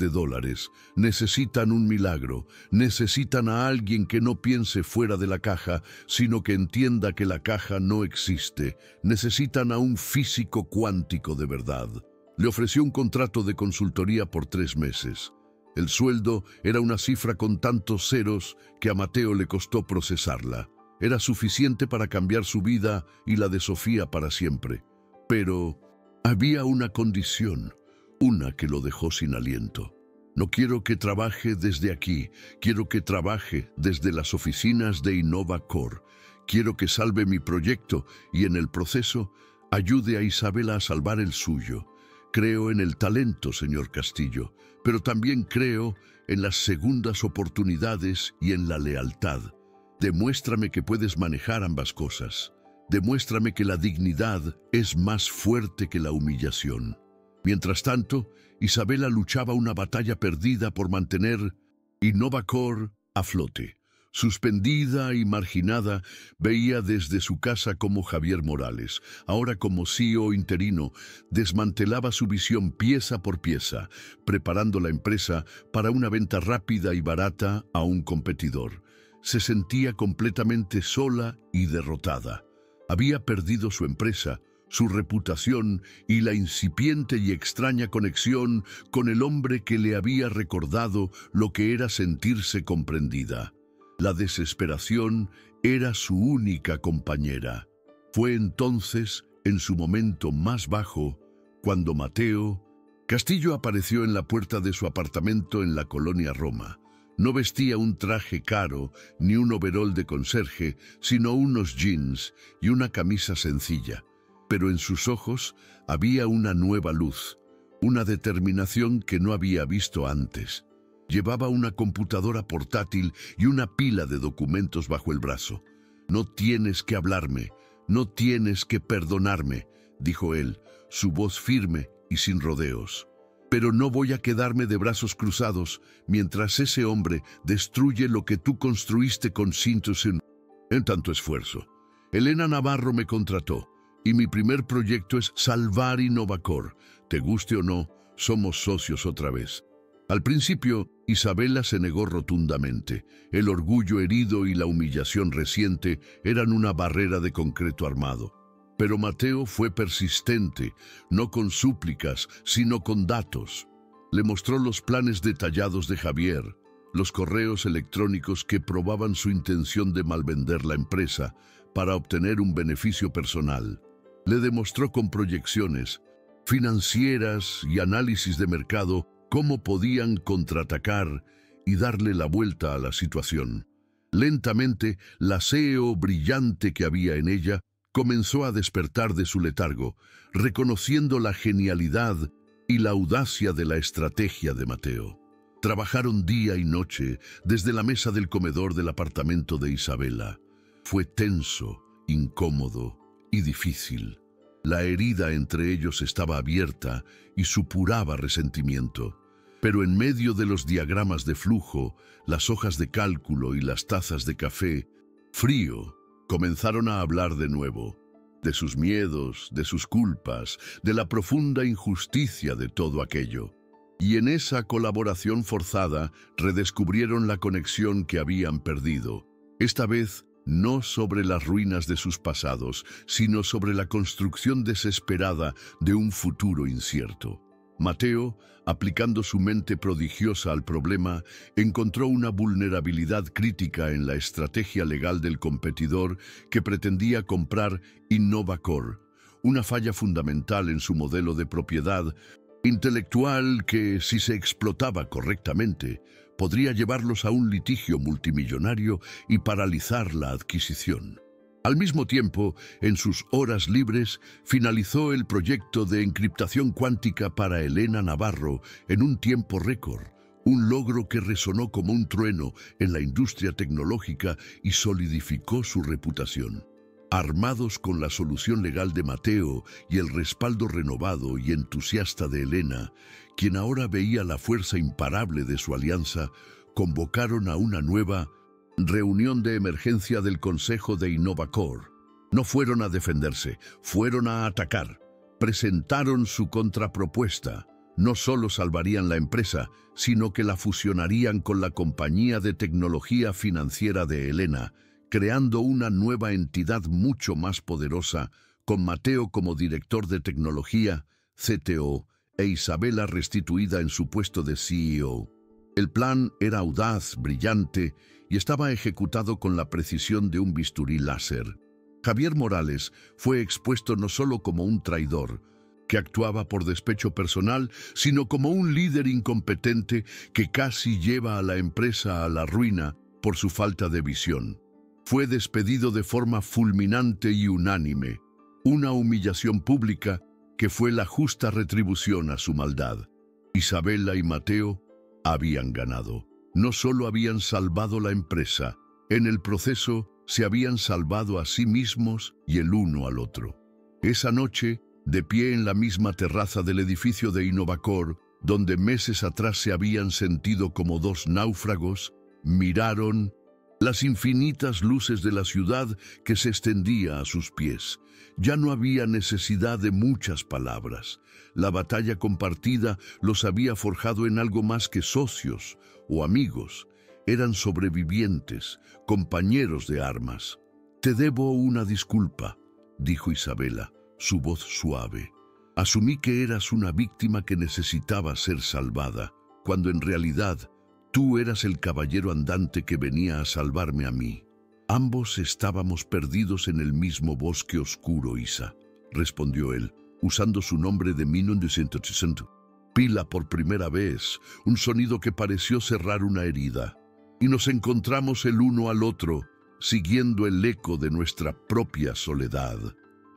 Necesitan un milagro, necesitan a alguien que no piense fuera de la caja, sino que entienda que la caja no existe. Necesitan a un físico cuántico de verdad. Le ofreció un contrato de consultoría por 3 meses. El sueldo era una cifra con tantos ceros que a Mateo le costó procesarla. Era suficiente para cambiar su vida y la de Sofía para siempre. Pero había una condición, una que lo dejó sin aliento. No quiero que trabaje desde aquí, quiero que trabaje desde las oficinas de InnovaCore. Quiero que salve mi proyecto y en el proceso ayude a Isabela a salvar el suyo. Creo en el talento, señor Castillo, pero también creo en las segundas oportunidades y en la lealtad. Demuéstrame que puedes manejar ambas cosas. Demuéstrame que la dignidad es más fuerte que la humillación. Mientras tanto, Isabela luchaba una batalla perdida por mantener InnovaCore a flote. Suspendida y marginada, veía desde su casa cómo Javier Morales, ahora como CEO interino, desmantelaba su visión pieza por pieza, preparando la empresa para una venta rápida y barata a un competidor. Se sentía completamente sola y derrotada. Había perdido su empresa, su reputación y la incipiente y extraña conexión con el hombre que le había recordado lo que era sentirse comprendida. La desesperación era su única compañera. Fue entonces, en su momento más bajo, cuando Mateo Castillo apareció en la puerta de su apartamento en la colonia Roma. No vestía un traje caro ni un overol de conserje, sino unos jeans y una camisa sencilla. Pero en sus ojos había una nueva luz, una determinación que no había visto antes. Llevaba una computadora portátil y una pila de documentos bajo el brazo. No tienes que hablarme, no tienes que perdonarme, dijo él, su voz firme y sin rodeos. Pero no voy a quedarme de brazos cruzados mientras ese hombre destruye lo que tú construiste con cintos en tanto esfuerzo. Elena Navarro me contrató y mi primer proyecto es salvar Innovacor. Te guste o no, somos socios otra vez. Al principio, Isabela se negó rotundamente. El orgullo herido y la humillación reciente eran una barrera de concreto armado. Pero Mateo fue persistente, no con súplicas, sino con datos. Le mostró los planes detallados de Javier, los correos electrónicos que probaban su intención de malvender la empresa para obtener un beneficio personal. Le demostró con proyecciones financieras y análisis de mercado cómo podían contraatacar y darle la vuelta a la situación. Lentamente, la CEO brillante que había en ella comenzó a despertar de su letargo, reconociendo la genialidad y la audacia de la estrategia de Mateo. Trabajaron día y noche desde la mesa del comedor del apartamento de Isabela. Fue tenso, incómodo y difícil. La herida entre ellos estaba abierta y supuraba resentimiento. Pero en medio de los diagramas de flujo, las hojas de cálculo y las tazas de café, frío, comenzaron a hablar de nuevo, de sus miedos, de sus culpas, de la profunda injusticia de todo aquello. Y en esa colaboración forzada redescubrieron la conexión que habían perdido. Esta vez no sobre las ruinas de sus pasados, sino sobre la construcción desesperada de un futuro incierto. Mateo, aplicando su mente prodigiosa al problema, encontró una vulnerabilidad crítica en la estrategia legal del competidor que pretendía comprar Innovacor, una falla fundamental en su modelo de propiedad intelectual que, si se explotaba correctamente, podría llevarlos a un litigio multimillonario y paralizar la adquisición. Al mismo tiempo, en sus horas libres, finalizó el proyecto de encriptación cuántica para Elena Navarro en un tiempo récord, un logro que resonó como un trueno en la industria tecnológica y solidificó su reputación. Armados con la solución legal de Mateo y el respaldo renovado y entusiasta de Elena, quien ahora veía la fuerza imparable de su alianza, convocaron a una nueva reunión de emergencia del Consejo de Innovacor. No fueron a defenderse, fueron a atacar. Presentaron su contrapropuesta. No solo salvarían la empresa, sino que la fusionarían con la compañía de tecnología financiera de Elena, creando una nueva entidad mucho más poderosa, con Mateo como director de tecnología, CTO, e Isabela restituida en su puesto de CEO. El plan era audaz, brillante, y estaba ejecutado con la precisión de un bisturí láser. Javier Morales fue expuesto no solo como un traidor, que actuaba por despecho personal, sino como un líder incompetente que casi lleva a la empresa a la ruina por su falta de visión. Fue despedido de forma fulminante y unánime, una humillación pública que fue la justa retribución a su maldad. Isabela y Mateo habían ganado. No solo habían salvado la empresa, en el proceso se habían salvado a sí mismos y el uno al otro. Esa noche, de pie en la misma terraza del edificio de Innovacor, donde meses atrás se habían sentido como dos náufragos, miraron las infinitas luces de la ciudad que se extendía a sus pies. Ya no había necesidad de muchas palabras. La batalla compartida los había forjado en algo más que socios o amigos. Eran sobrevivientes, compañeros de armas. «Te debo una disculpa», dijo Isabela, su voz suave. «Asumí que eras una víctima que necesitaba ser salvada, cuando en realidad tú eras el caballero andante que venía a salvarme a mí». «Ambos estábamos perdidos en el mismo bosque oscuro, Isa», respondió él, usando su nombre de 1960. Pila por primera vez, un sonido que pareció cerrar una herida. Y nos encontramos el uno al otro, siguiendo el eco de nuestra propia soledad.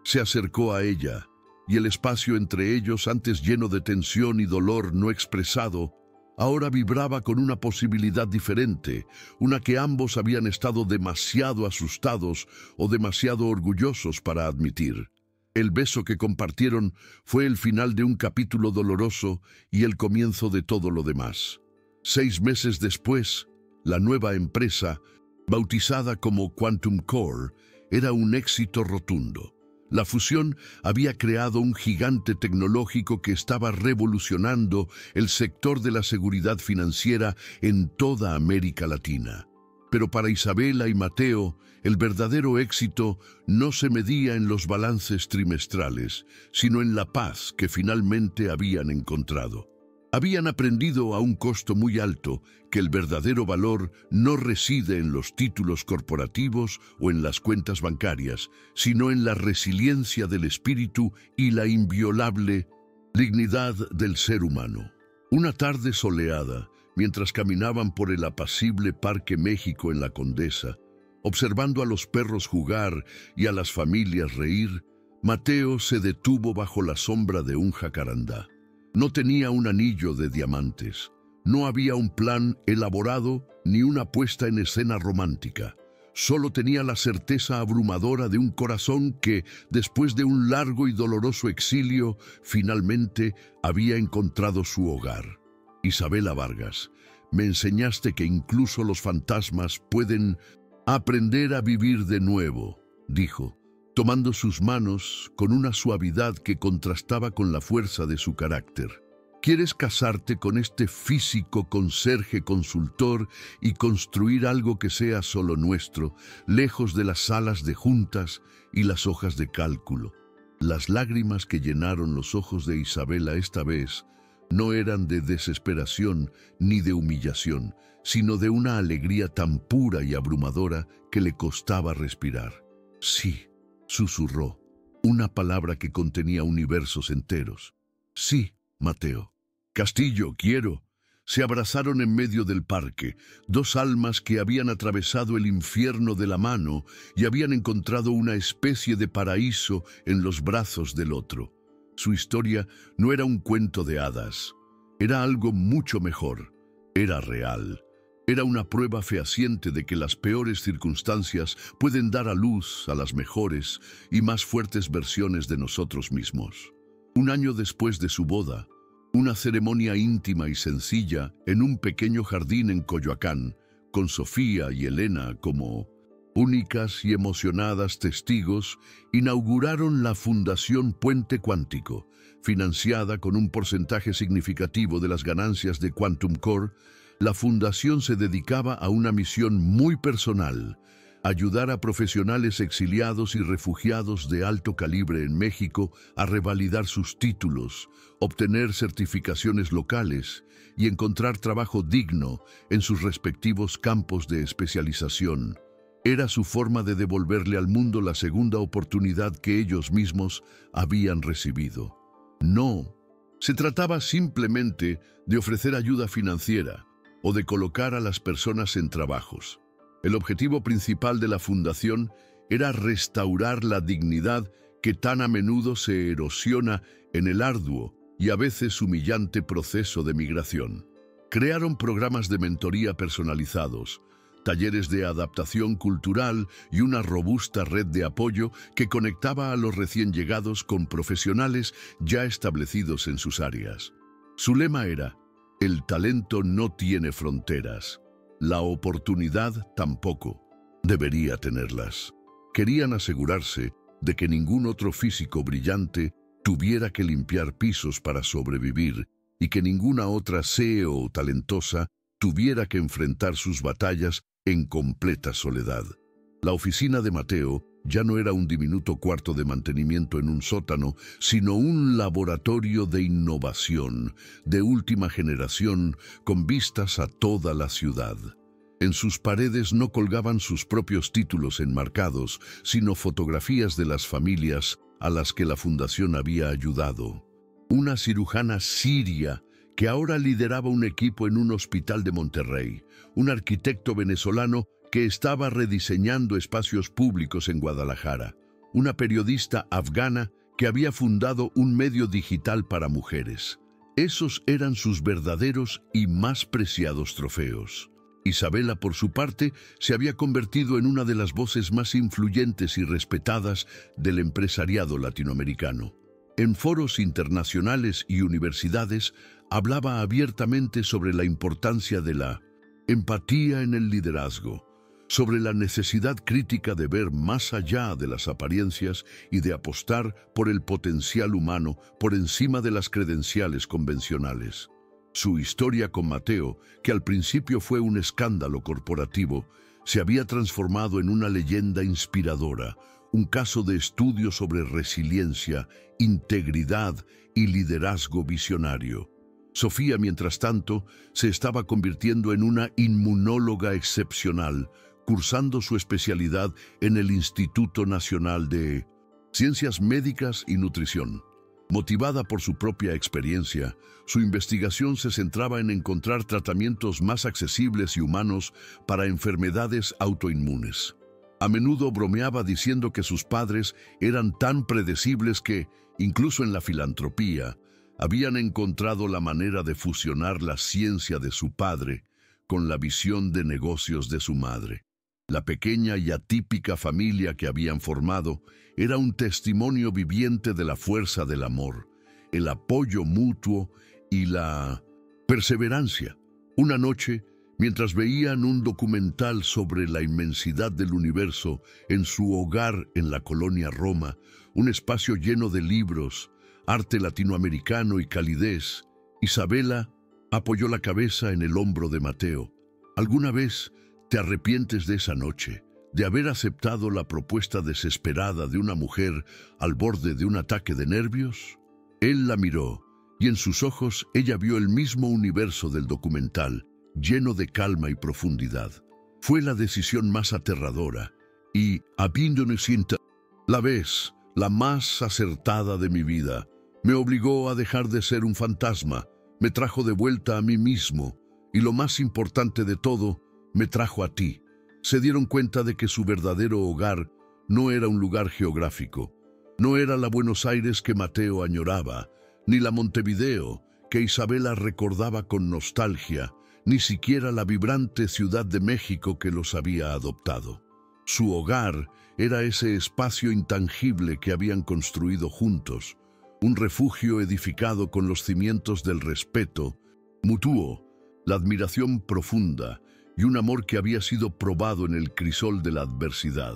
Se acercó a ella, y el espacio entre ellos, antes lleno de tensión y dolor no expresado, ahora vibraba con una posibilidad diferente, una que ambos habían estado demasiado asustados o demasiado orgullosos para admitir. El beso que compartieron fue el final de un capítulo doloroso y el comienzo de todo lo demás. 6 meses después, la nueva empresa, bautizada como Quantum Core, era un éxito rotundo. La fusión había creado un gigante tecnológico que estaba revolucionando el sector de la seguridad financiera en toda América Latina. Pero para Isabela y Mateo, el verdadero éxito no se medía en los balances trimestrales, sino en la paz que finalmente habían encontrado. Habían aprendido a un costo muy alto que el verdadero valor no reside en los títulos corporativos o en las cuentas bancarias, sino en la resiliencia del espíritu y la inviolable dignidad del ser humano. Una tarde soleada, mientras caminaban por el apacible Parque México en la Condesa, observando a los perros jugar y a las familias reír, Mateo se detuvo bajo la sombra de un jacarandá. No tenía un anillo de diamantes, no había un plan elaborado ni una puesta en escena romántica. Solo tenía la certeza abrumadora de un corazón que, después de un largo y doloroso exilio, finalmente había encontrado su hogar. Isabela Vargas, me enseñaste que incluso los fantasmas pueden aprender a vivir de nuevo, dijo, tomando sus manos con una suavidad que contrastaba con la fuerza de su carácter. ¿Quieres casarte con este físico conserje consultor y construir algo que sea solo nuestro, lejos de las salas de juntas y las hojas de cálculo? Las lágrimas que llenaron los ojos de Isabela esta vez no eran de desesperación ni de humillación, sino de una alegría tan pura y abrumadora que le costaba respirar. Sí, susurró, una palabra que contenía universos enteros. Sí, Mateo. Castillo, quiero. Se abrazaron en medio del parque, dos almas que habían atravesado el infierno de la mano y habían encontrado una especie de paraíso en los brazos del otro. Su historia no era un cuento de hadas, era algo mucho mejor, era real. Era una prueba fehaciente de que las peores circunstancias pueden dar a luz a las mejores y más fuertes versiones de nosotros mismos. Un año después de su boda, una ceremonia íntima y sencilla en un pequeño jardín en Coyoacán, con Sofía y Elena como únicas y emocionadas testigos, inauguraron la Fundación Puente Cuántico, financiada con un porcentaje significativo de las ganancias de Quantum Core. La fundación se dedicaba a una misión muy personal: ayudar a profesionales exiliados y refugiados de alto calibre en México a revalidar sus títulos, obtener certificaciones locales y encontrar trabajo digno en sus respectivos campos de especialización. Era su forma de devolverle al mundo la segunda oportunidad que ellos mismos habían recibido. No, se trataba simplemente de ofrecer ayuda financiera o de colocar a las personas en trabajos. El objetivo principal de la fundación era restaurar la dignidad que tan a menudo se erosiona en el arduo y a veces humillante proceso de migración. Crearon programas de mentoría personalizados, talleres de adaptación cultural y una robusta red de apoyo que conectaba a los recién llegados con profesionales ya establecidos en sus áreas. Su lema era: el talento no tiene fronteras. La oportunidad tampoco. Debería tenerlas. Querían asegurarse de que ningún otro físico brillante tuviera que limpiar pisos para sobrevivir y que ninguna otra CEO talentosa tuviera que enfrentar sus batallas en completa soledad. La oficina de Mateo ya no era un diminuto cuarto de mantenimiento en un sótano, sino un laboratorio de innovación, de última generación, con vistas a toda la ciudad. En sus paredes no colgaban sus propios títulos enmarcados, sino fotografías de las familias a las que la fundación había ayudado. Una cirujana siria que ahora lideraba un equipo en un hospital de Monterrey, un arquitecto venezolano que estaba rediseñando espacios públicos en Guadalajara, una periodista afgana que había fundado un medio digital para mujeres. Esos eran sus verdaderos y más preciados trofeos. Isabela, por su parte, se había convertido en una de las voces más influyentes y respetadas del empresariado latinoamericano. En foros internacionales y universidades hablaba abiertamente sobre la importancia de la empatía en el liderazgo, sobre la necesidad crítica de ver más allá de las apariencias y de apostar por el potencial humano por encima de las credenciales convencionales. Su historia con Mateo, que al principio fue un escándalo corporativo, se había transformado en una leyenda inspiradora, un caso de estudio sobre resiliencia, integridad y liderazgo visionario. Sofía, mientras tanto, se estaba convirtiendo en una inmunóloga excepcional, cursando su especialidad en el Instituto Nacional de Ciencias Médicas y Nutrición. Motivada por su propia experiencia, su investigación se centraba en encontrar tratamientos más accesibles y humanos para enfermedades autoinmunes. A menudo bromeaba diciendo que sus padres eran tan predecibles que, incluso en la filantropía, habían encontrado la manera de fusionar la ciencia de su padre con la visión de negocios de su madre. La pequeña y atípica familia que habían formado era un testimonio viviente de la fuerza del amor, el apoyo mutuo y la perseverancia. Una noche, mientras veían un documental sobre la inmensidad del universo en su hogar en la colonia Roma, un espacio lleno de libros, arte latinoamericano y calidez, Isabela apoyó la cabeza en el hombro de Mateo. ¿Alguna vez te arrepientes de esa noche, de haber aceptado la propuesta desesperada de una mujer al borde de un ataque de nervios? Él la miró, y en sus ojos ella vio el mismo universo del documental, lleno de calma y profundidad. Fue la decisión más aterradora, y, habiéndome sienta, la vez, la más acertada de mi vida. Me obligó a dejar de ser un fantasma, me trajo de vuelta a mí mismo, y lo más importante de todo, me trajo a ti. Se dieron cuenta de que su verdadero hogar no era un lugar geográfico. No era la Buenos Aires que Mateo añoraba, ni la Montevideo que Isabela recordaba con nostalgia, ni siquiera la vibrante Ciudad de México que los había adoptado. Su hogar era ese espacio intangible que habían construido juntos, un refugio edificado con los cimientos del respeto mutuo, la admiración profunda y un amor que había sido probado en el crisol de la adversidad.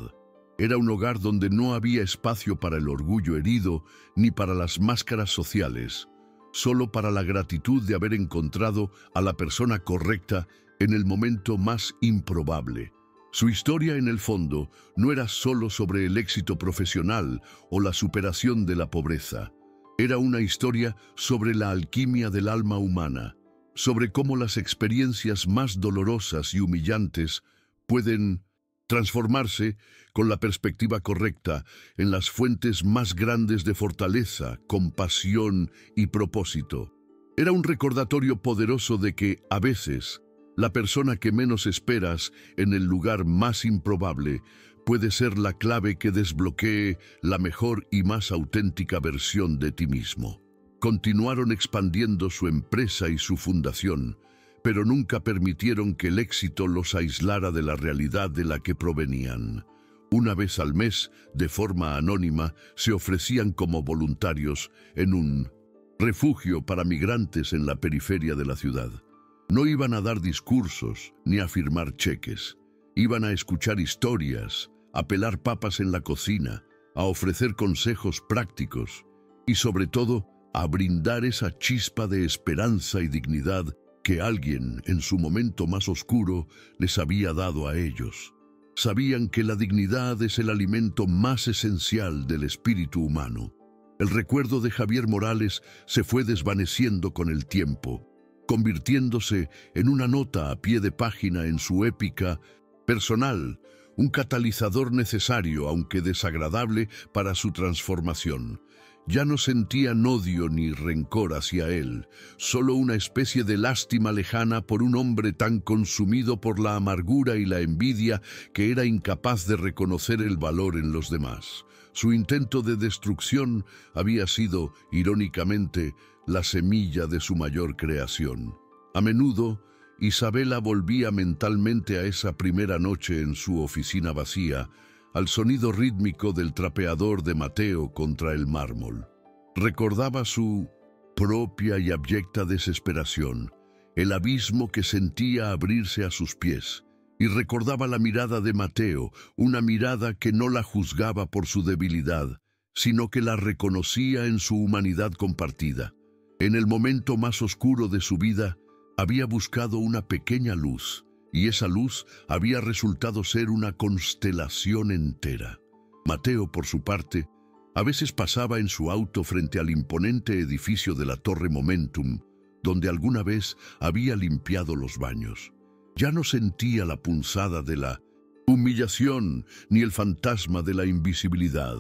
Era un hogar donde no había espacio para el orgullo herido ni para las máscaras sociales, solo para la gratitud de haber encontrado a la persona correcta en el momento más improbable. Su historia, en el fondo, no era solo sobre el éxito profesional o la superación de la pobreza. Era una historia sobre la alquimia del alma humana, sobre cómo las experiencias más dolorosas y humillantes pueden transformarse, con la perspectiva correcta, en las fuentes más grandes de fortaleza, compasión y propósito. Era un recordatorio poderoso de que, a veces, la persona que menos esperas en el lugar más improbable puede ser la clave que desbloquee la mejor y más auténtica versión de ti mismo. Continuaron expandiendo su empresa y su fundación, pero nunca permitieron que el éxito los aislara de la realidad de la que provenían. Una vez al mes, de forma anónima, se ofrecían como voluntarios en un refugio para migrantes en la periferia de la ciudad. No iban a dar discursos ni a firmar cheques. Iban a escuchar historias, a pelar papas en la cocina, a ofrecer consejos prácticos y, sobre todo, a brindar esa chispa de esperanza y dignidad que alguien, en su momento más oscuro, les había dado a ellos. Sabían que la dignidad es el alimento más esencial del espíritu humano. El recuerdo de Javier Morales se fue desvaneciendo con el tiempo, convirtiéndose en una nota a pie de página en su épica personal, un catalizador necesario, aunque desagradable, para su transformación. Ya no sentían odio ni rencor hacia él, solo una especie de lástima lejana por un hombre tan consumido por la amargura y la envidia que era incapaz de reconocer el valor en los demás. Su intento de destrucción había sido, irónicamente, la semilla de su mayor creación. A menudo, Isabela volvía mentalmente a esa primera noche en su oficina vacía, al sonido rítmico del trapeador de Mateo contra el mármol. Recordaba su propia y abyecta desesperación, el abismo que sentía abrirse a sus pies, y recordaba la mirada de Mateo, una mirada que no la juzgaba por su debilidad, sino que la reconocía en su humanidad compartida. En el momento más oscuro de su vida, había buscado una pequeña luz, y esa luz había resultado ser una constelación entera. Mateo, por su parte, a veces pasaba en su auto frente al imponente edificio de la Torre Momentum, donde alguna vez había limpiado los baños. Ya no sentía la punzada de la humillación ni el fantasma de la invisibilidad.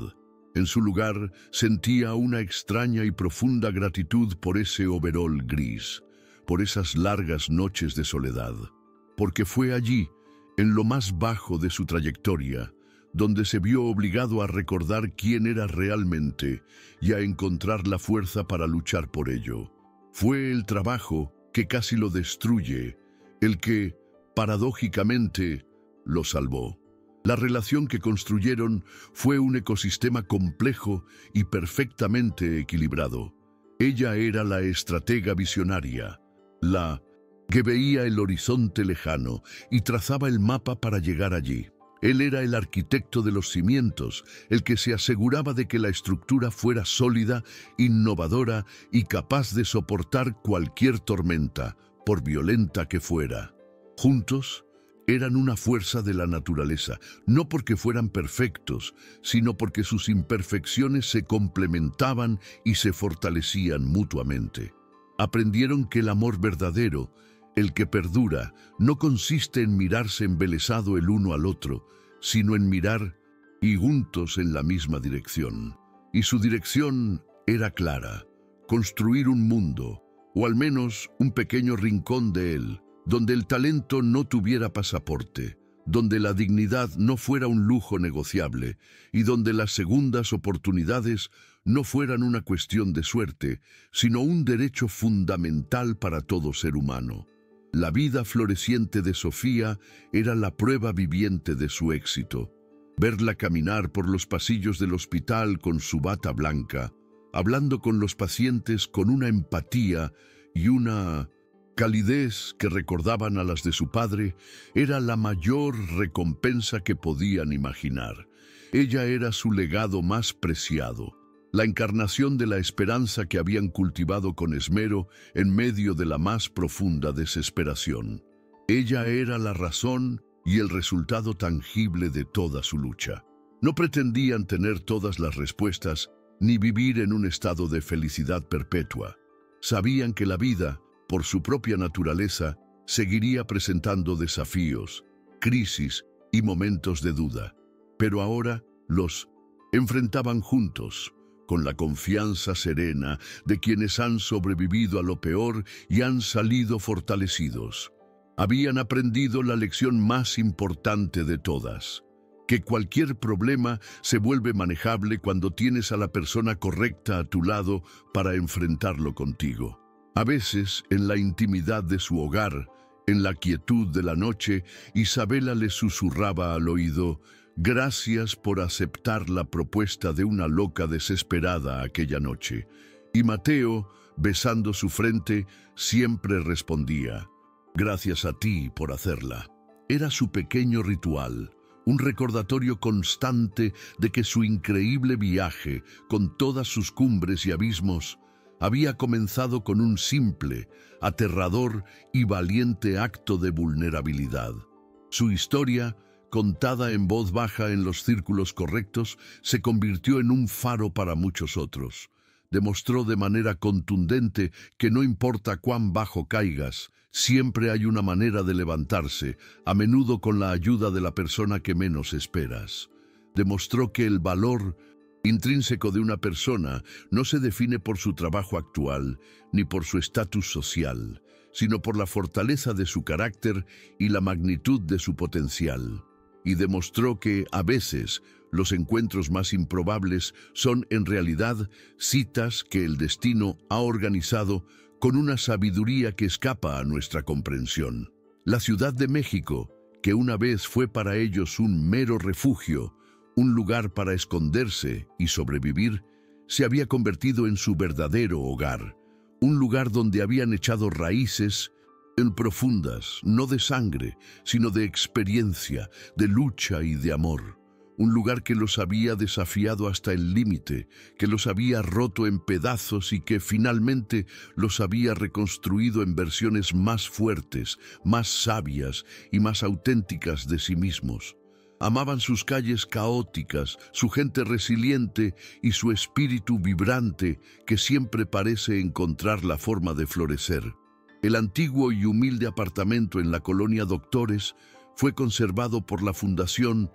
En su lugar, sentía una extraña y profunda gratitud por ese overol gris, por esas largas noches de soledad, porque fue allí, en lo más bajo de su trayectoria, donde se vio obligado a recordar quién era realmente y a encontrar la fuerza para luchar por ello. Fue el trabajo que casi lo destruye, el que, paradójicamente, lo salvó. La relación que construyeron fue un ecosistema complejo y perfectamente equilibrado. Ella era la estratega visionaria, la que veía el horizonte lejano y trazaba el mapa para llegar allí. Él era el arquitecto de los cimientos, el que se aseguraba de que la estructura fuera sólida, innovadora y capaz de soportar cualquier tormenta, por violenta que fuera. Juntos, eran una fuerza de la naturaleza, no porque fueran perfectos, sino porque sus imperfecciones se complementaban y se fortalecían mutuamente. Aprendieron que el amor verdadero, el que perdura, no consiste en mirarse embelesado el uno al otro, sino en mirar y juntos en la misma dirección. Y su dirección era clara: construir un mundo, o al menos un pequeño rincón de él, donde el talento no tuviera pasaporte, donde la dignidad no fuera un lujo negociable y donde las segundas oportunidades no fueran una cuestión de suerte, sino un derecho fundamental para todo ser humano. La vida floreciente de Sofía era la prueba viviente de su éxito. Verla caminar por los pasillos del hospital con su bata blanca, hablando con los pacientes con una empatía y una calidez que recordaban a las de su padre, era la mayor recompensa que podían imaginar. Ella era su legado más preciado, la encarnación de la esperanza que habían cultivado con esmero en medio de la más profunda desesperación. Ella era la razón y el resultado tangible de toda su lucha. No pretendían tener todas las respuestas ni vivir en un estado de felicidad perpetua. Sabían que la vida, por su propia naturaleza, seguiría presentando desafíos, crisis y momentos de duda. Pero ahora los enfrentaban juntos, con la confianza serena de quienes han sobrevivido a lo peor y han salido fortalecidos. Habían aprendido la lección más importante de todas: que cualquier problema se vuelve manejable cuando tienes a la persona correcta a tu lado para enfrentarlo contigo. A veces, en la intimidad de su hogar, en la quietud de la noche, Isabela le susurraba al oído: «Gracias por aceptar la propuesta de una loca desesperada aquella noche». Y Mateo, besando su frente, siempre respondía: «Gracias a ti por hacerla». Era su pequeño ritual, un recordatorio constante de que su increíble viaje, con todas sus cumbres y abismos, había comenzado con un simple, aterrador y valiente acto de vulnerabilidad. Su historia, contada en voz baja en los círculos correctos, se convirtió en un faro para muchos otros. Demostró de manera contundente que no importa cuán bajo caigas, siempre hay una manera de levantarse, a menudo con la ayuda de la persona que menos esperas. Demostró que el valor intrínseco de una persona no se define por su trabajo actual ni por su estatus social, sino por la fortaleza de su carácter y la magnitud de su potencial. Y demostró que, a veces, los encuentros más improbables son en realidad citas que el destino ha organizado con una sabiduría que escapa a nuestra comprensión. La Ciudad de México, que una vez fue para ellos un mero refugio, un lugar para esconderse y sobrevivir, se había convertido en su verdadero hogar, un lugar donde habían echado raíces en profundas, no de sangre, sino de experiencia, de lucha y de amor. Un lugar que los había desafiado hasta el límite, que los había roto en pedazos y que finalmente los había reconstruido en versiones más fuertes, más sabias y más auténticas de sí mismos. Amaban sus calles caóticas, su gente resiliente y su espíritu vibrante que siempre parece encontrar la forma de florecer. El antiguo y humilde apartamento en la colonia Doctores fue conservado por la Fundación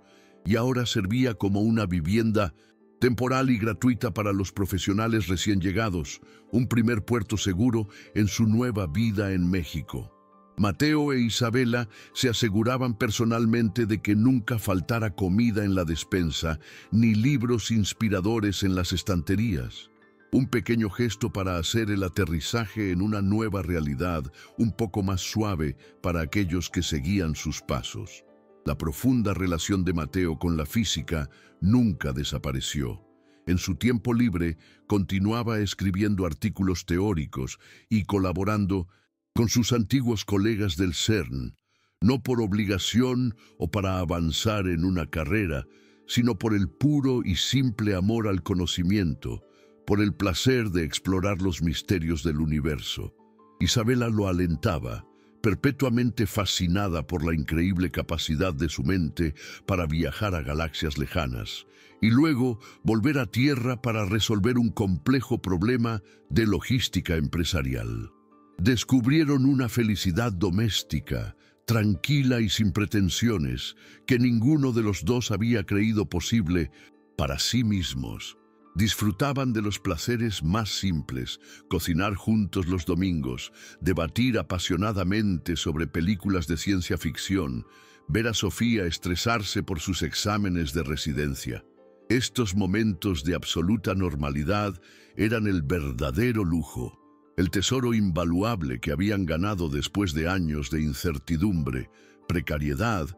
y ahora servía como una vivienda temporal y gratuita para los profesionales recién llegados, un primer puerto seguro en su nueva vida en México. Mateo e Isabela se aseguraban personalmente de que nunca faltara comida en la despensa, ni libros inspiradores en las estanterías. Un pequeño gesto para hacer el aterrizaje en una nueva realidad, un poco más suave para aquellos que seguían sus pasos. La profunda relación de Mateo con la física nunca desapareció. En su tiempo libre continuaba escribiendo artículos teóricos y colaborando con sus antiguos colegas del CERN, no por obligación o para avanzar en una carrera, sino por el puro y simple amor al conocimiento, por el placer de explorar los misterios del universo. Isabela lo alentaba, perpetuamente fascinada por la increíble capacidad de su mente para viajar a galaxias lejanas, y luego volver a Tierra para resolver un complejo problema de logística empresarial. Descubrieron una felicidad doméstica, tranquila y sin pretensiones, que ninguno de los dos había creído posible para sí mismos. Disfrutaban de los placeres más simples, cocinar juntos los domingos, debatir apasionadamente sobre películas de ciencia ficción, ver a Sofía estresarse por sus exámenes de residencia. Estos momentos de absoluta normalidad eran el verdadero lujo, el tesoro invaluable que habían ganado después de años de incertidumbre, precariedad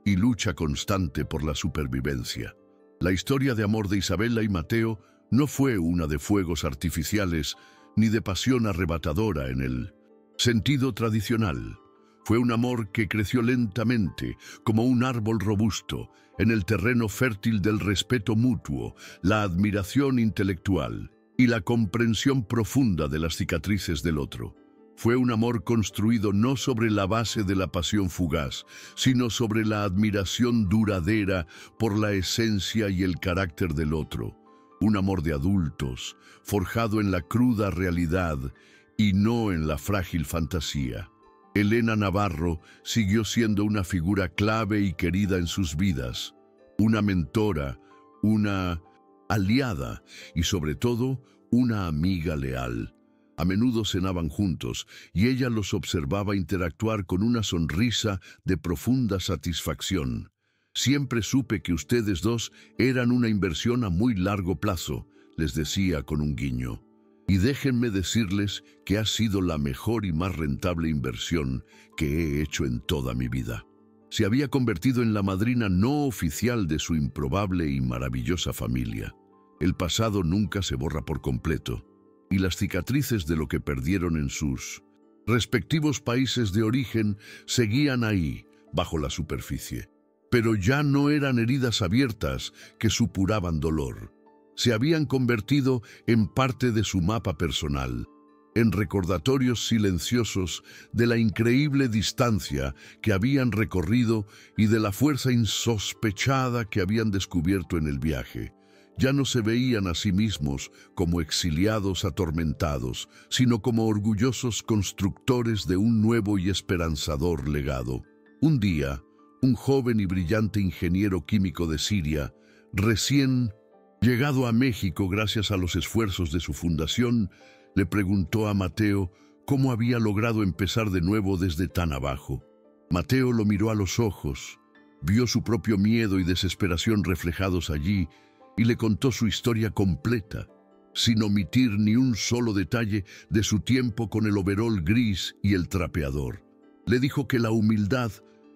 y lucha constante por la supervivencia. La historia de amor de Isabela y Mateo no fue una de fuegos artificiales ni de pasión arrebatadora en el sentido tradicional. Fue un amor que creció lentamente, como un árbol robusto, en el terreno fértil del respeto mutuo, la admiración intelectual y la comprensión profunda de las cicatrices del otro. Fue un amor construido no sobre la base de la pasión fugaz, sino sobre la admiración duradera por la esencia y el carácter del otro. Un amor de adultos, forjado en la cruda realidad y no en la frágil fantasía. Elena Navarro siguió siendo una figura clave y querida en sus vidas, una mentora, una aliada y sobre todo una amiga leal. A menudo cenaban juntos y ella los observaba interactuar con una sonrisa de profunda satisfacción. Siempre supe que ustedes dos eran una inversión a muy largo plazo, les decía con un guiño. Y déjenme decirles que ha sido la mejor y más rentable inversión que he hecho en toda mi vida. Se había convertido en la madrina no oficial de su improbable y maravillosa familia. El pasado nunca se borra por completo, y las cicatrices de lo que perdieron en sus respectivos países de origen seguían ahí, bajo la superficie. Pero ya no eran heridas abiertas que supuraban dolor. Se habían convertido en parte de su mapa personal, en recordatorios silenciosos de la increíble distancia que habían recorrido y de la fuerza insospechada que habían descubierto en el viaje. Ya no se veían a sí mismos como exiliados atormentados, sino como orgullosos constructores de un nuevo y esperanzador legado. Un día, un joven y brillante ingeniero químico de Siria, recién llegado a México gracias a los esfuerzos de su fundación, le preguntó a Mateo cómo había logrado empezar de nuevo desde tan abajo. Mateo lo miró a los ojos, vio su propio miedo y desesperación reflejados allí y le contó su historia completa. sin omitir ni un solo detalle de su tiempo con el overol gris y el trapeador. Le dijo que la humildad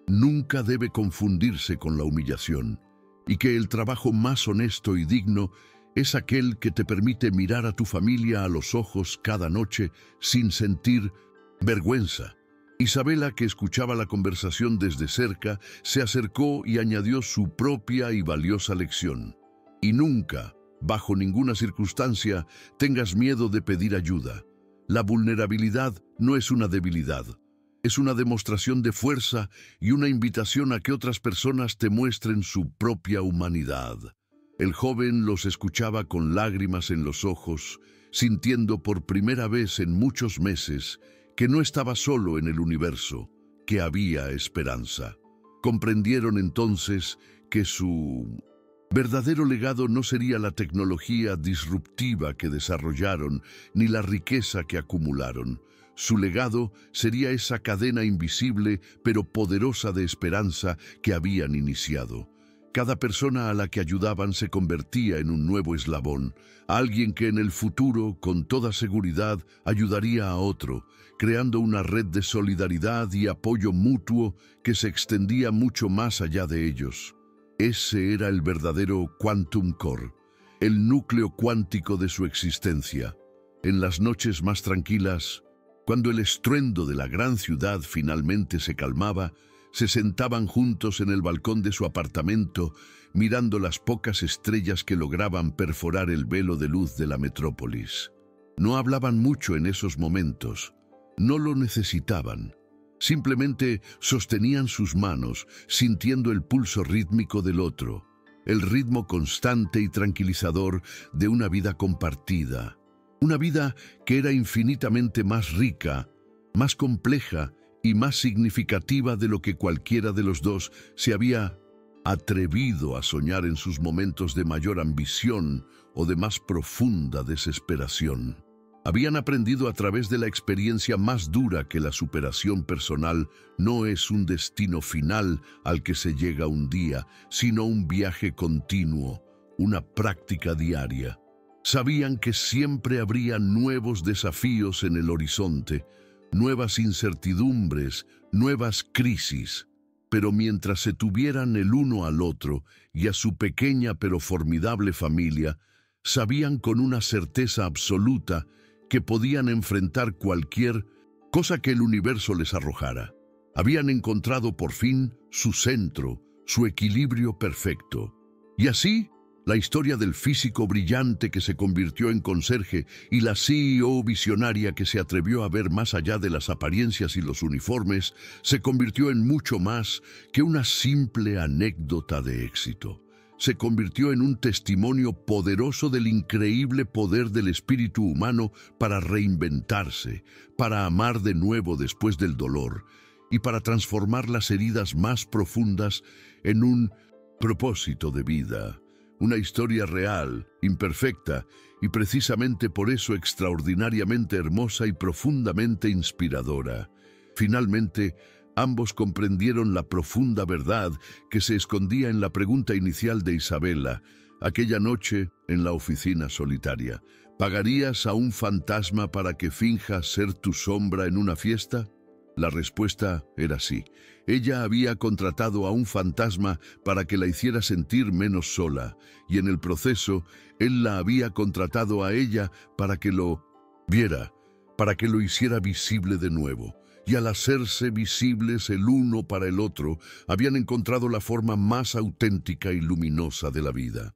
nunca debe confundirse con la humillación, y que el trabajo más honesto y digno es aquel que te permite mirar a tu familia a los ojos cada noche sin sentir vergüenza. Isabela, que escuchaba la conversación desde cerca, se acercó y añadió su propia y valiosa lección. Y nunca, bajo ninguna circunstancia, tengas miedo de pedir ayuda. La vulnerabilidad no es una debilidad. Es una demostración de fuerza y una invitación a que otras personas te muestren su propia humanidad. El joven los escuchaba con lágrimas en los ojos, sintiendo por primera vez en muchos meses que no estaba solo en el universo, que había esperanza. Comprendieron entonces que su verdadero legado no sería la tecnología disruptiva que desarrollaron, ni la riqueza que acumularon. Su legado sería esa cadena invisible pero poderosa de esperanza que habían iniciado. Cada persona a la que ayudaban se convertía en un nuevo eslabón, alguien que en el futuro, con toda seguridad, ayudaría a otro, creando una red de solidaridad y apoyo mutuo que se extendía mucho más allá de ellos. Ese era el verdadero Quantum Core, el núcleo cuántico de su existencia. En las noches más tranquilas, cuando el estruendo de la gran ciudad finalmente se calmaba, se sentaban juntos en el balcón de su apartamento, mirando las pocas estrellas que lograban perforar el velo de luz de la metrópolis. No hablaban mucho en esos momentos, no lo necesitaban. Simplemente sostenían sus manos, sintiendo el pulso rítmico del otro, el ritmo constante y tranquilizador de una vida compartida. Una vida que era infinitamente más rica, más compleja y más significativa de lo que cualquiera de los dos se había atrevido a soñar en sus momentos de mayor ambición o de más profunda desesperación. Habían aprendido a través de la experiencia más dura que la superación personal no es un destino final al que se llega un día, sino un viaje continuo, una práctica diaria. Sabían que siempre habría nuevos desafíos en el horizonte, nuevas incertidumbres, nuevas crisis. Pero mientras se tuvieran el uno al otro y a su pequeña pero formidable familia, sabían con una certeza absoluta que podían enfrentar cualquier cosa que el universo les arrojara. Habían encontrado por fin su centro, su equilibrio perfecto. Y así, la historia del físico brillante que se convirtió en conserje y la CEO visionaria que se atrevió a ver más allá de las apariencias y los uniformes, se convirtió en mucho más que una simple anécdota de éxito. Se convirtió en un testimonio poderoso del increíble poder del espíritu humano para reinventarse, para amar de nuevo después del dolor y para transformar las heridas más profundas en un propósito de vida. Una historia real, imperfecta y precisamente por eso extraordinariamente hermosa y profundamente inspiradora. Finalmente, ambos comprendieron la profunda verdad que se escondía en la pregunta inicial de Isabela, aquella noche en la oficina solitaria. ¿Pagarías a un fantasma para que finja ser tu sombra en una fiesta? La respuesta era sí. Ella había contratado a un fantasma para que la hiciera sentir menos sola, y en el proceso, él la había contratado a ella para que lo viera, para que lo hiciera visible de nuevo. Y al hacerse visibles el uno para el otro, habían encontrado la forma más auténtica y luminosa de la vida.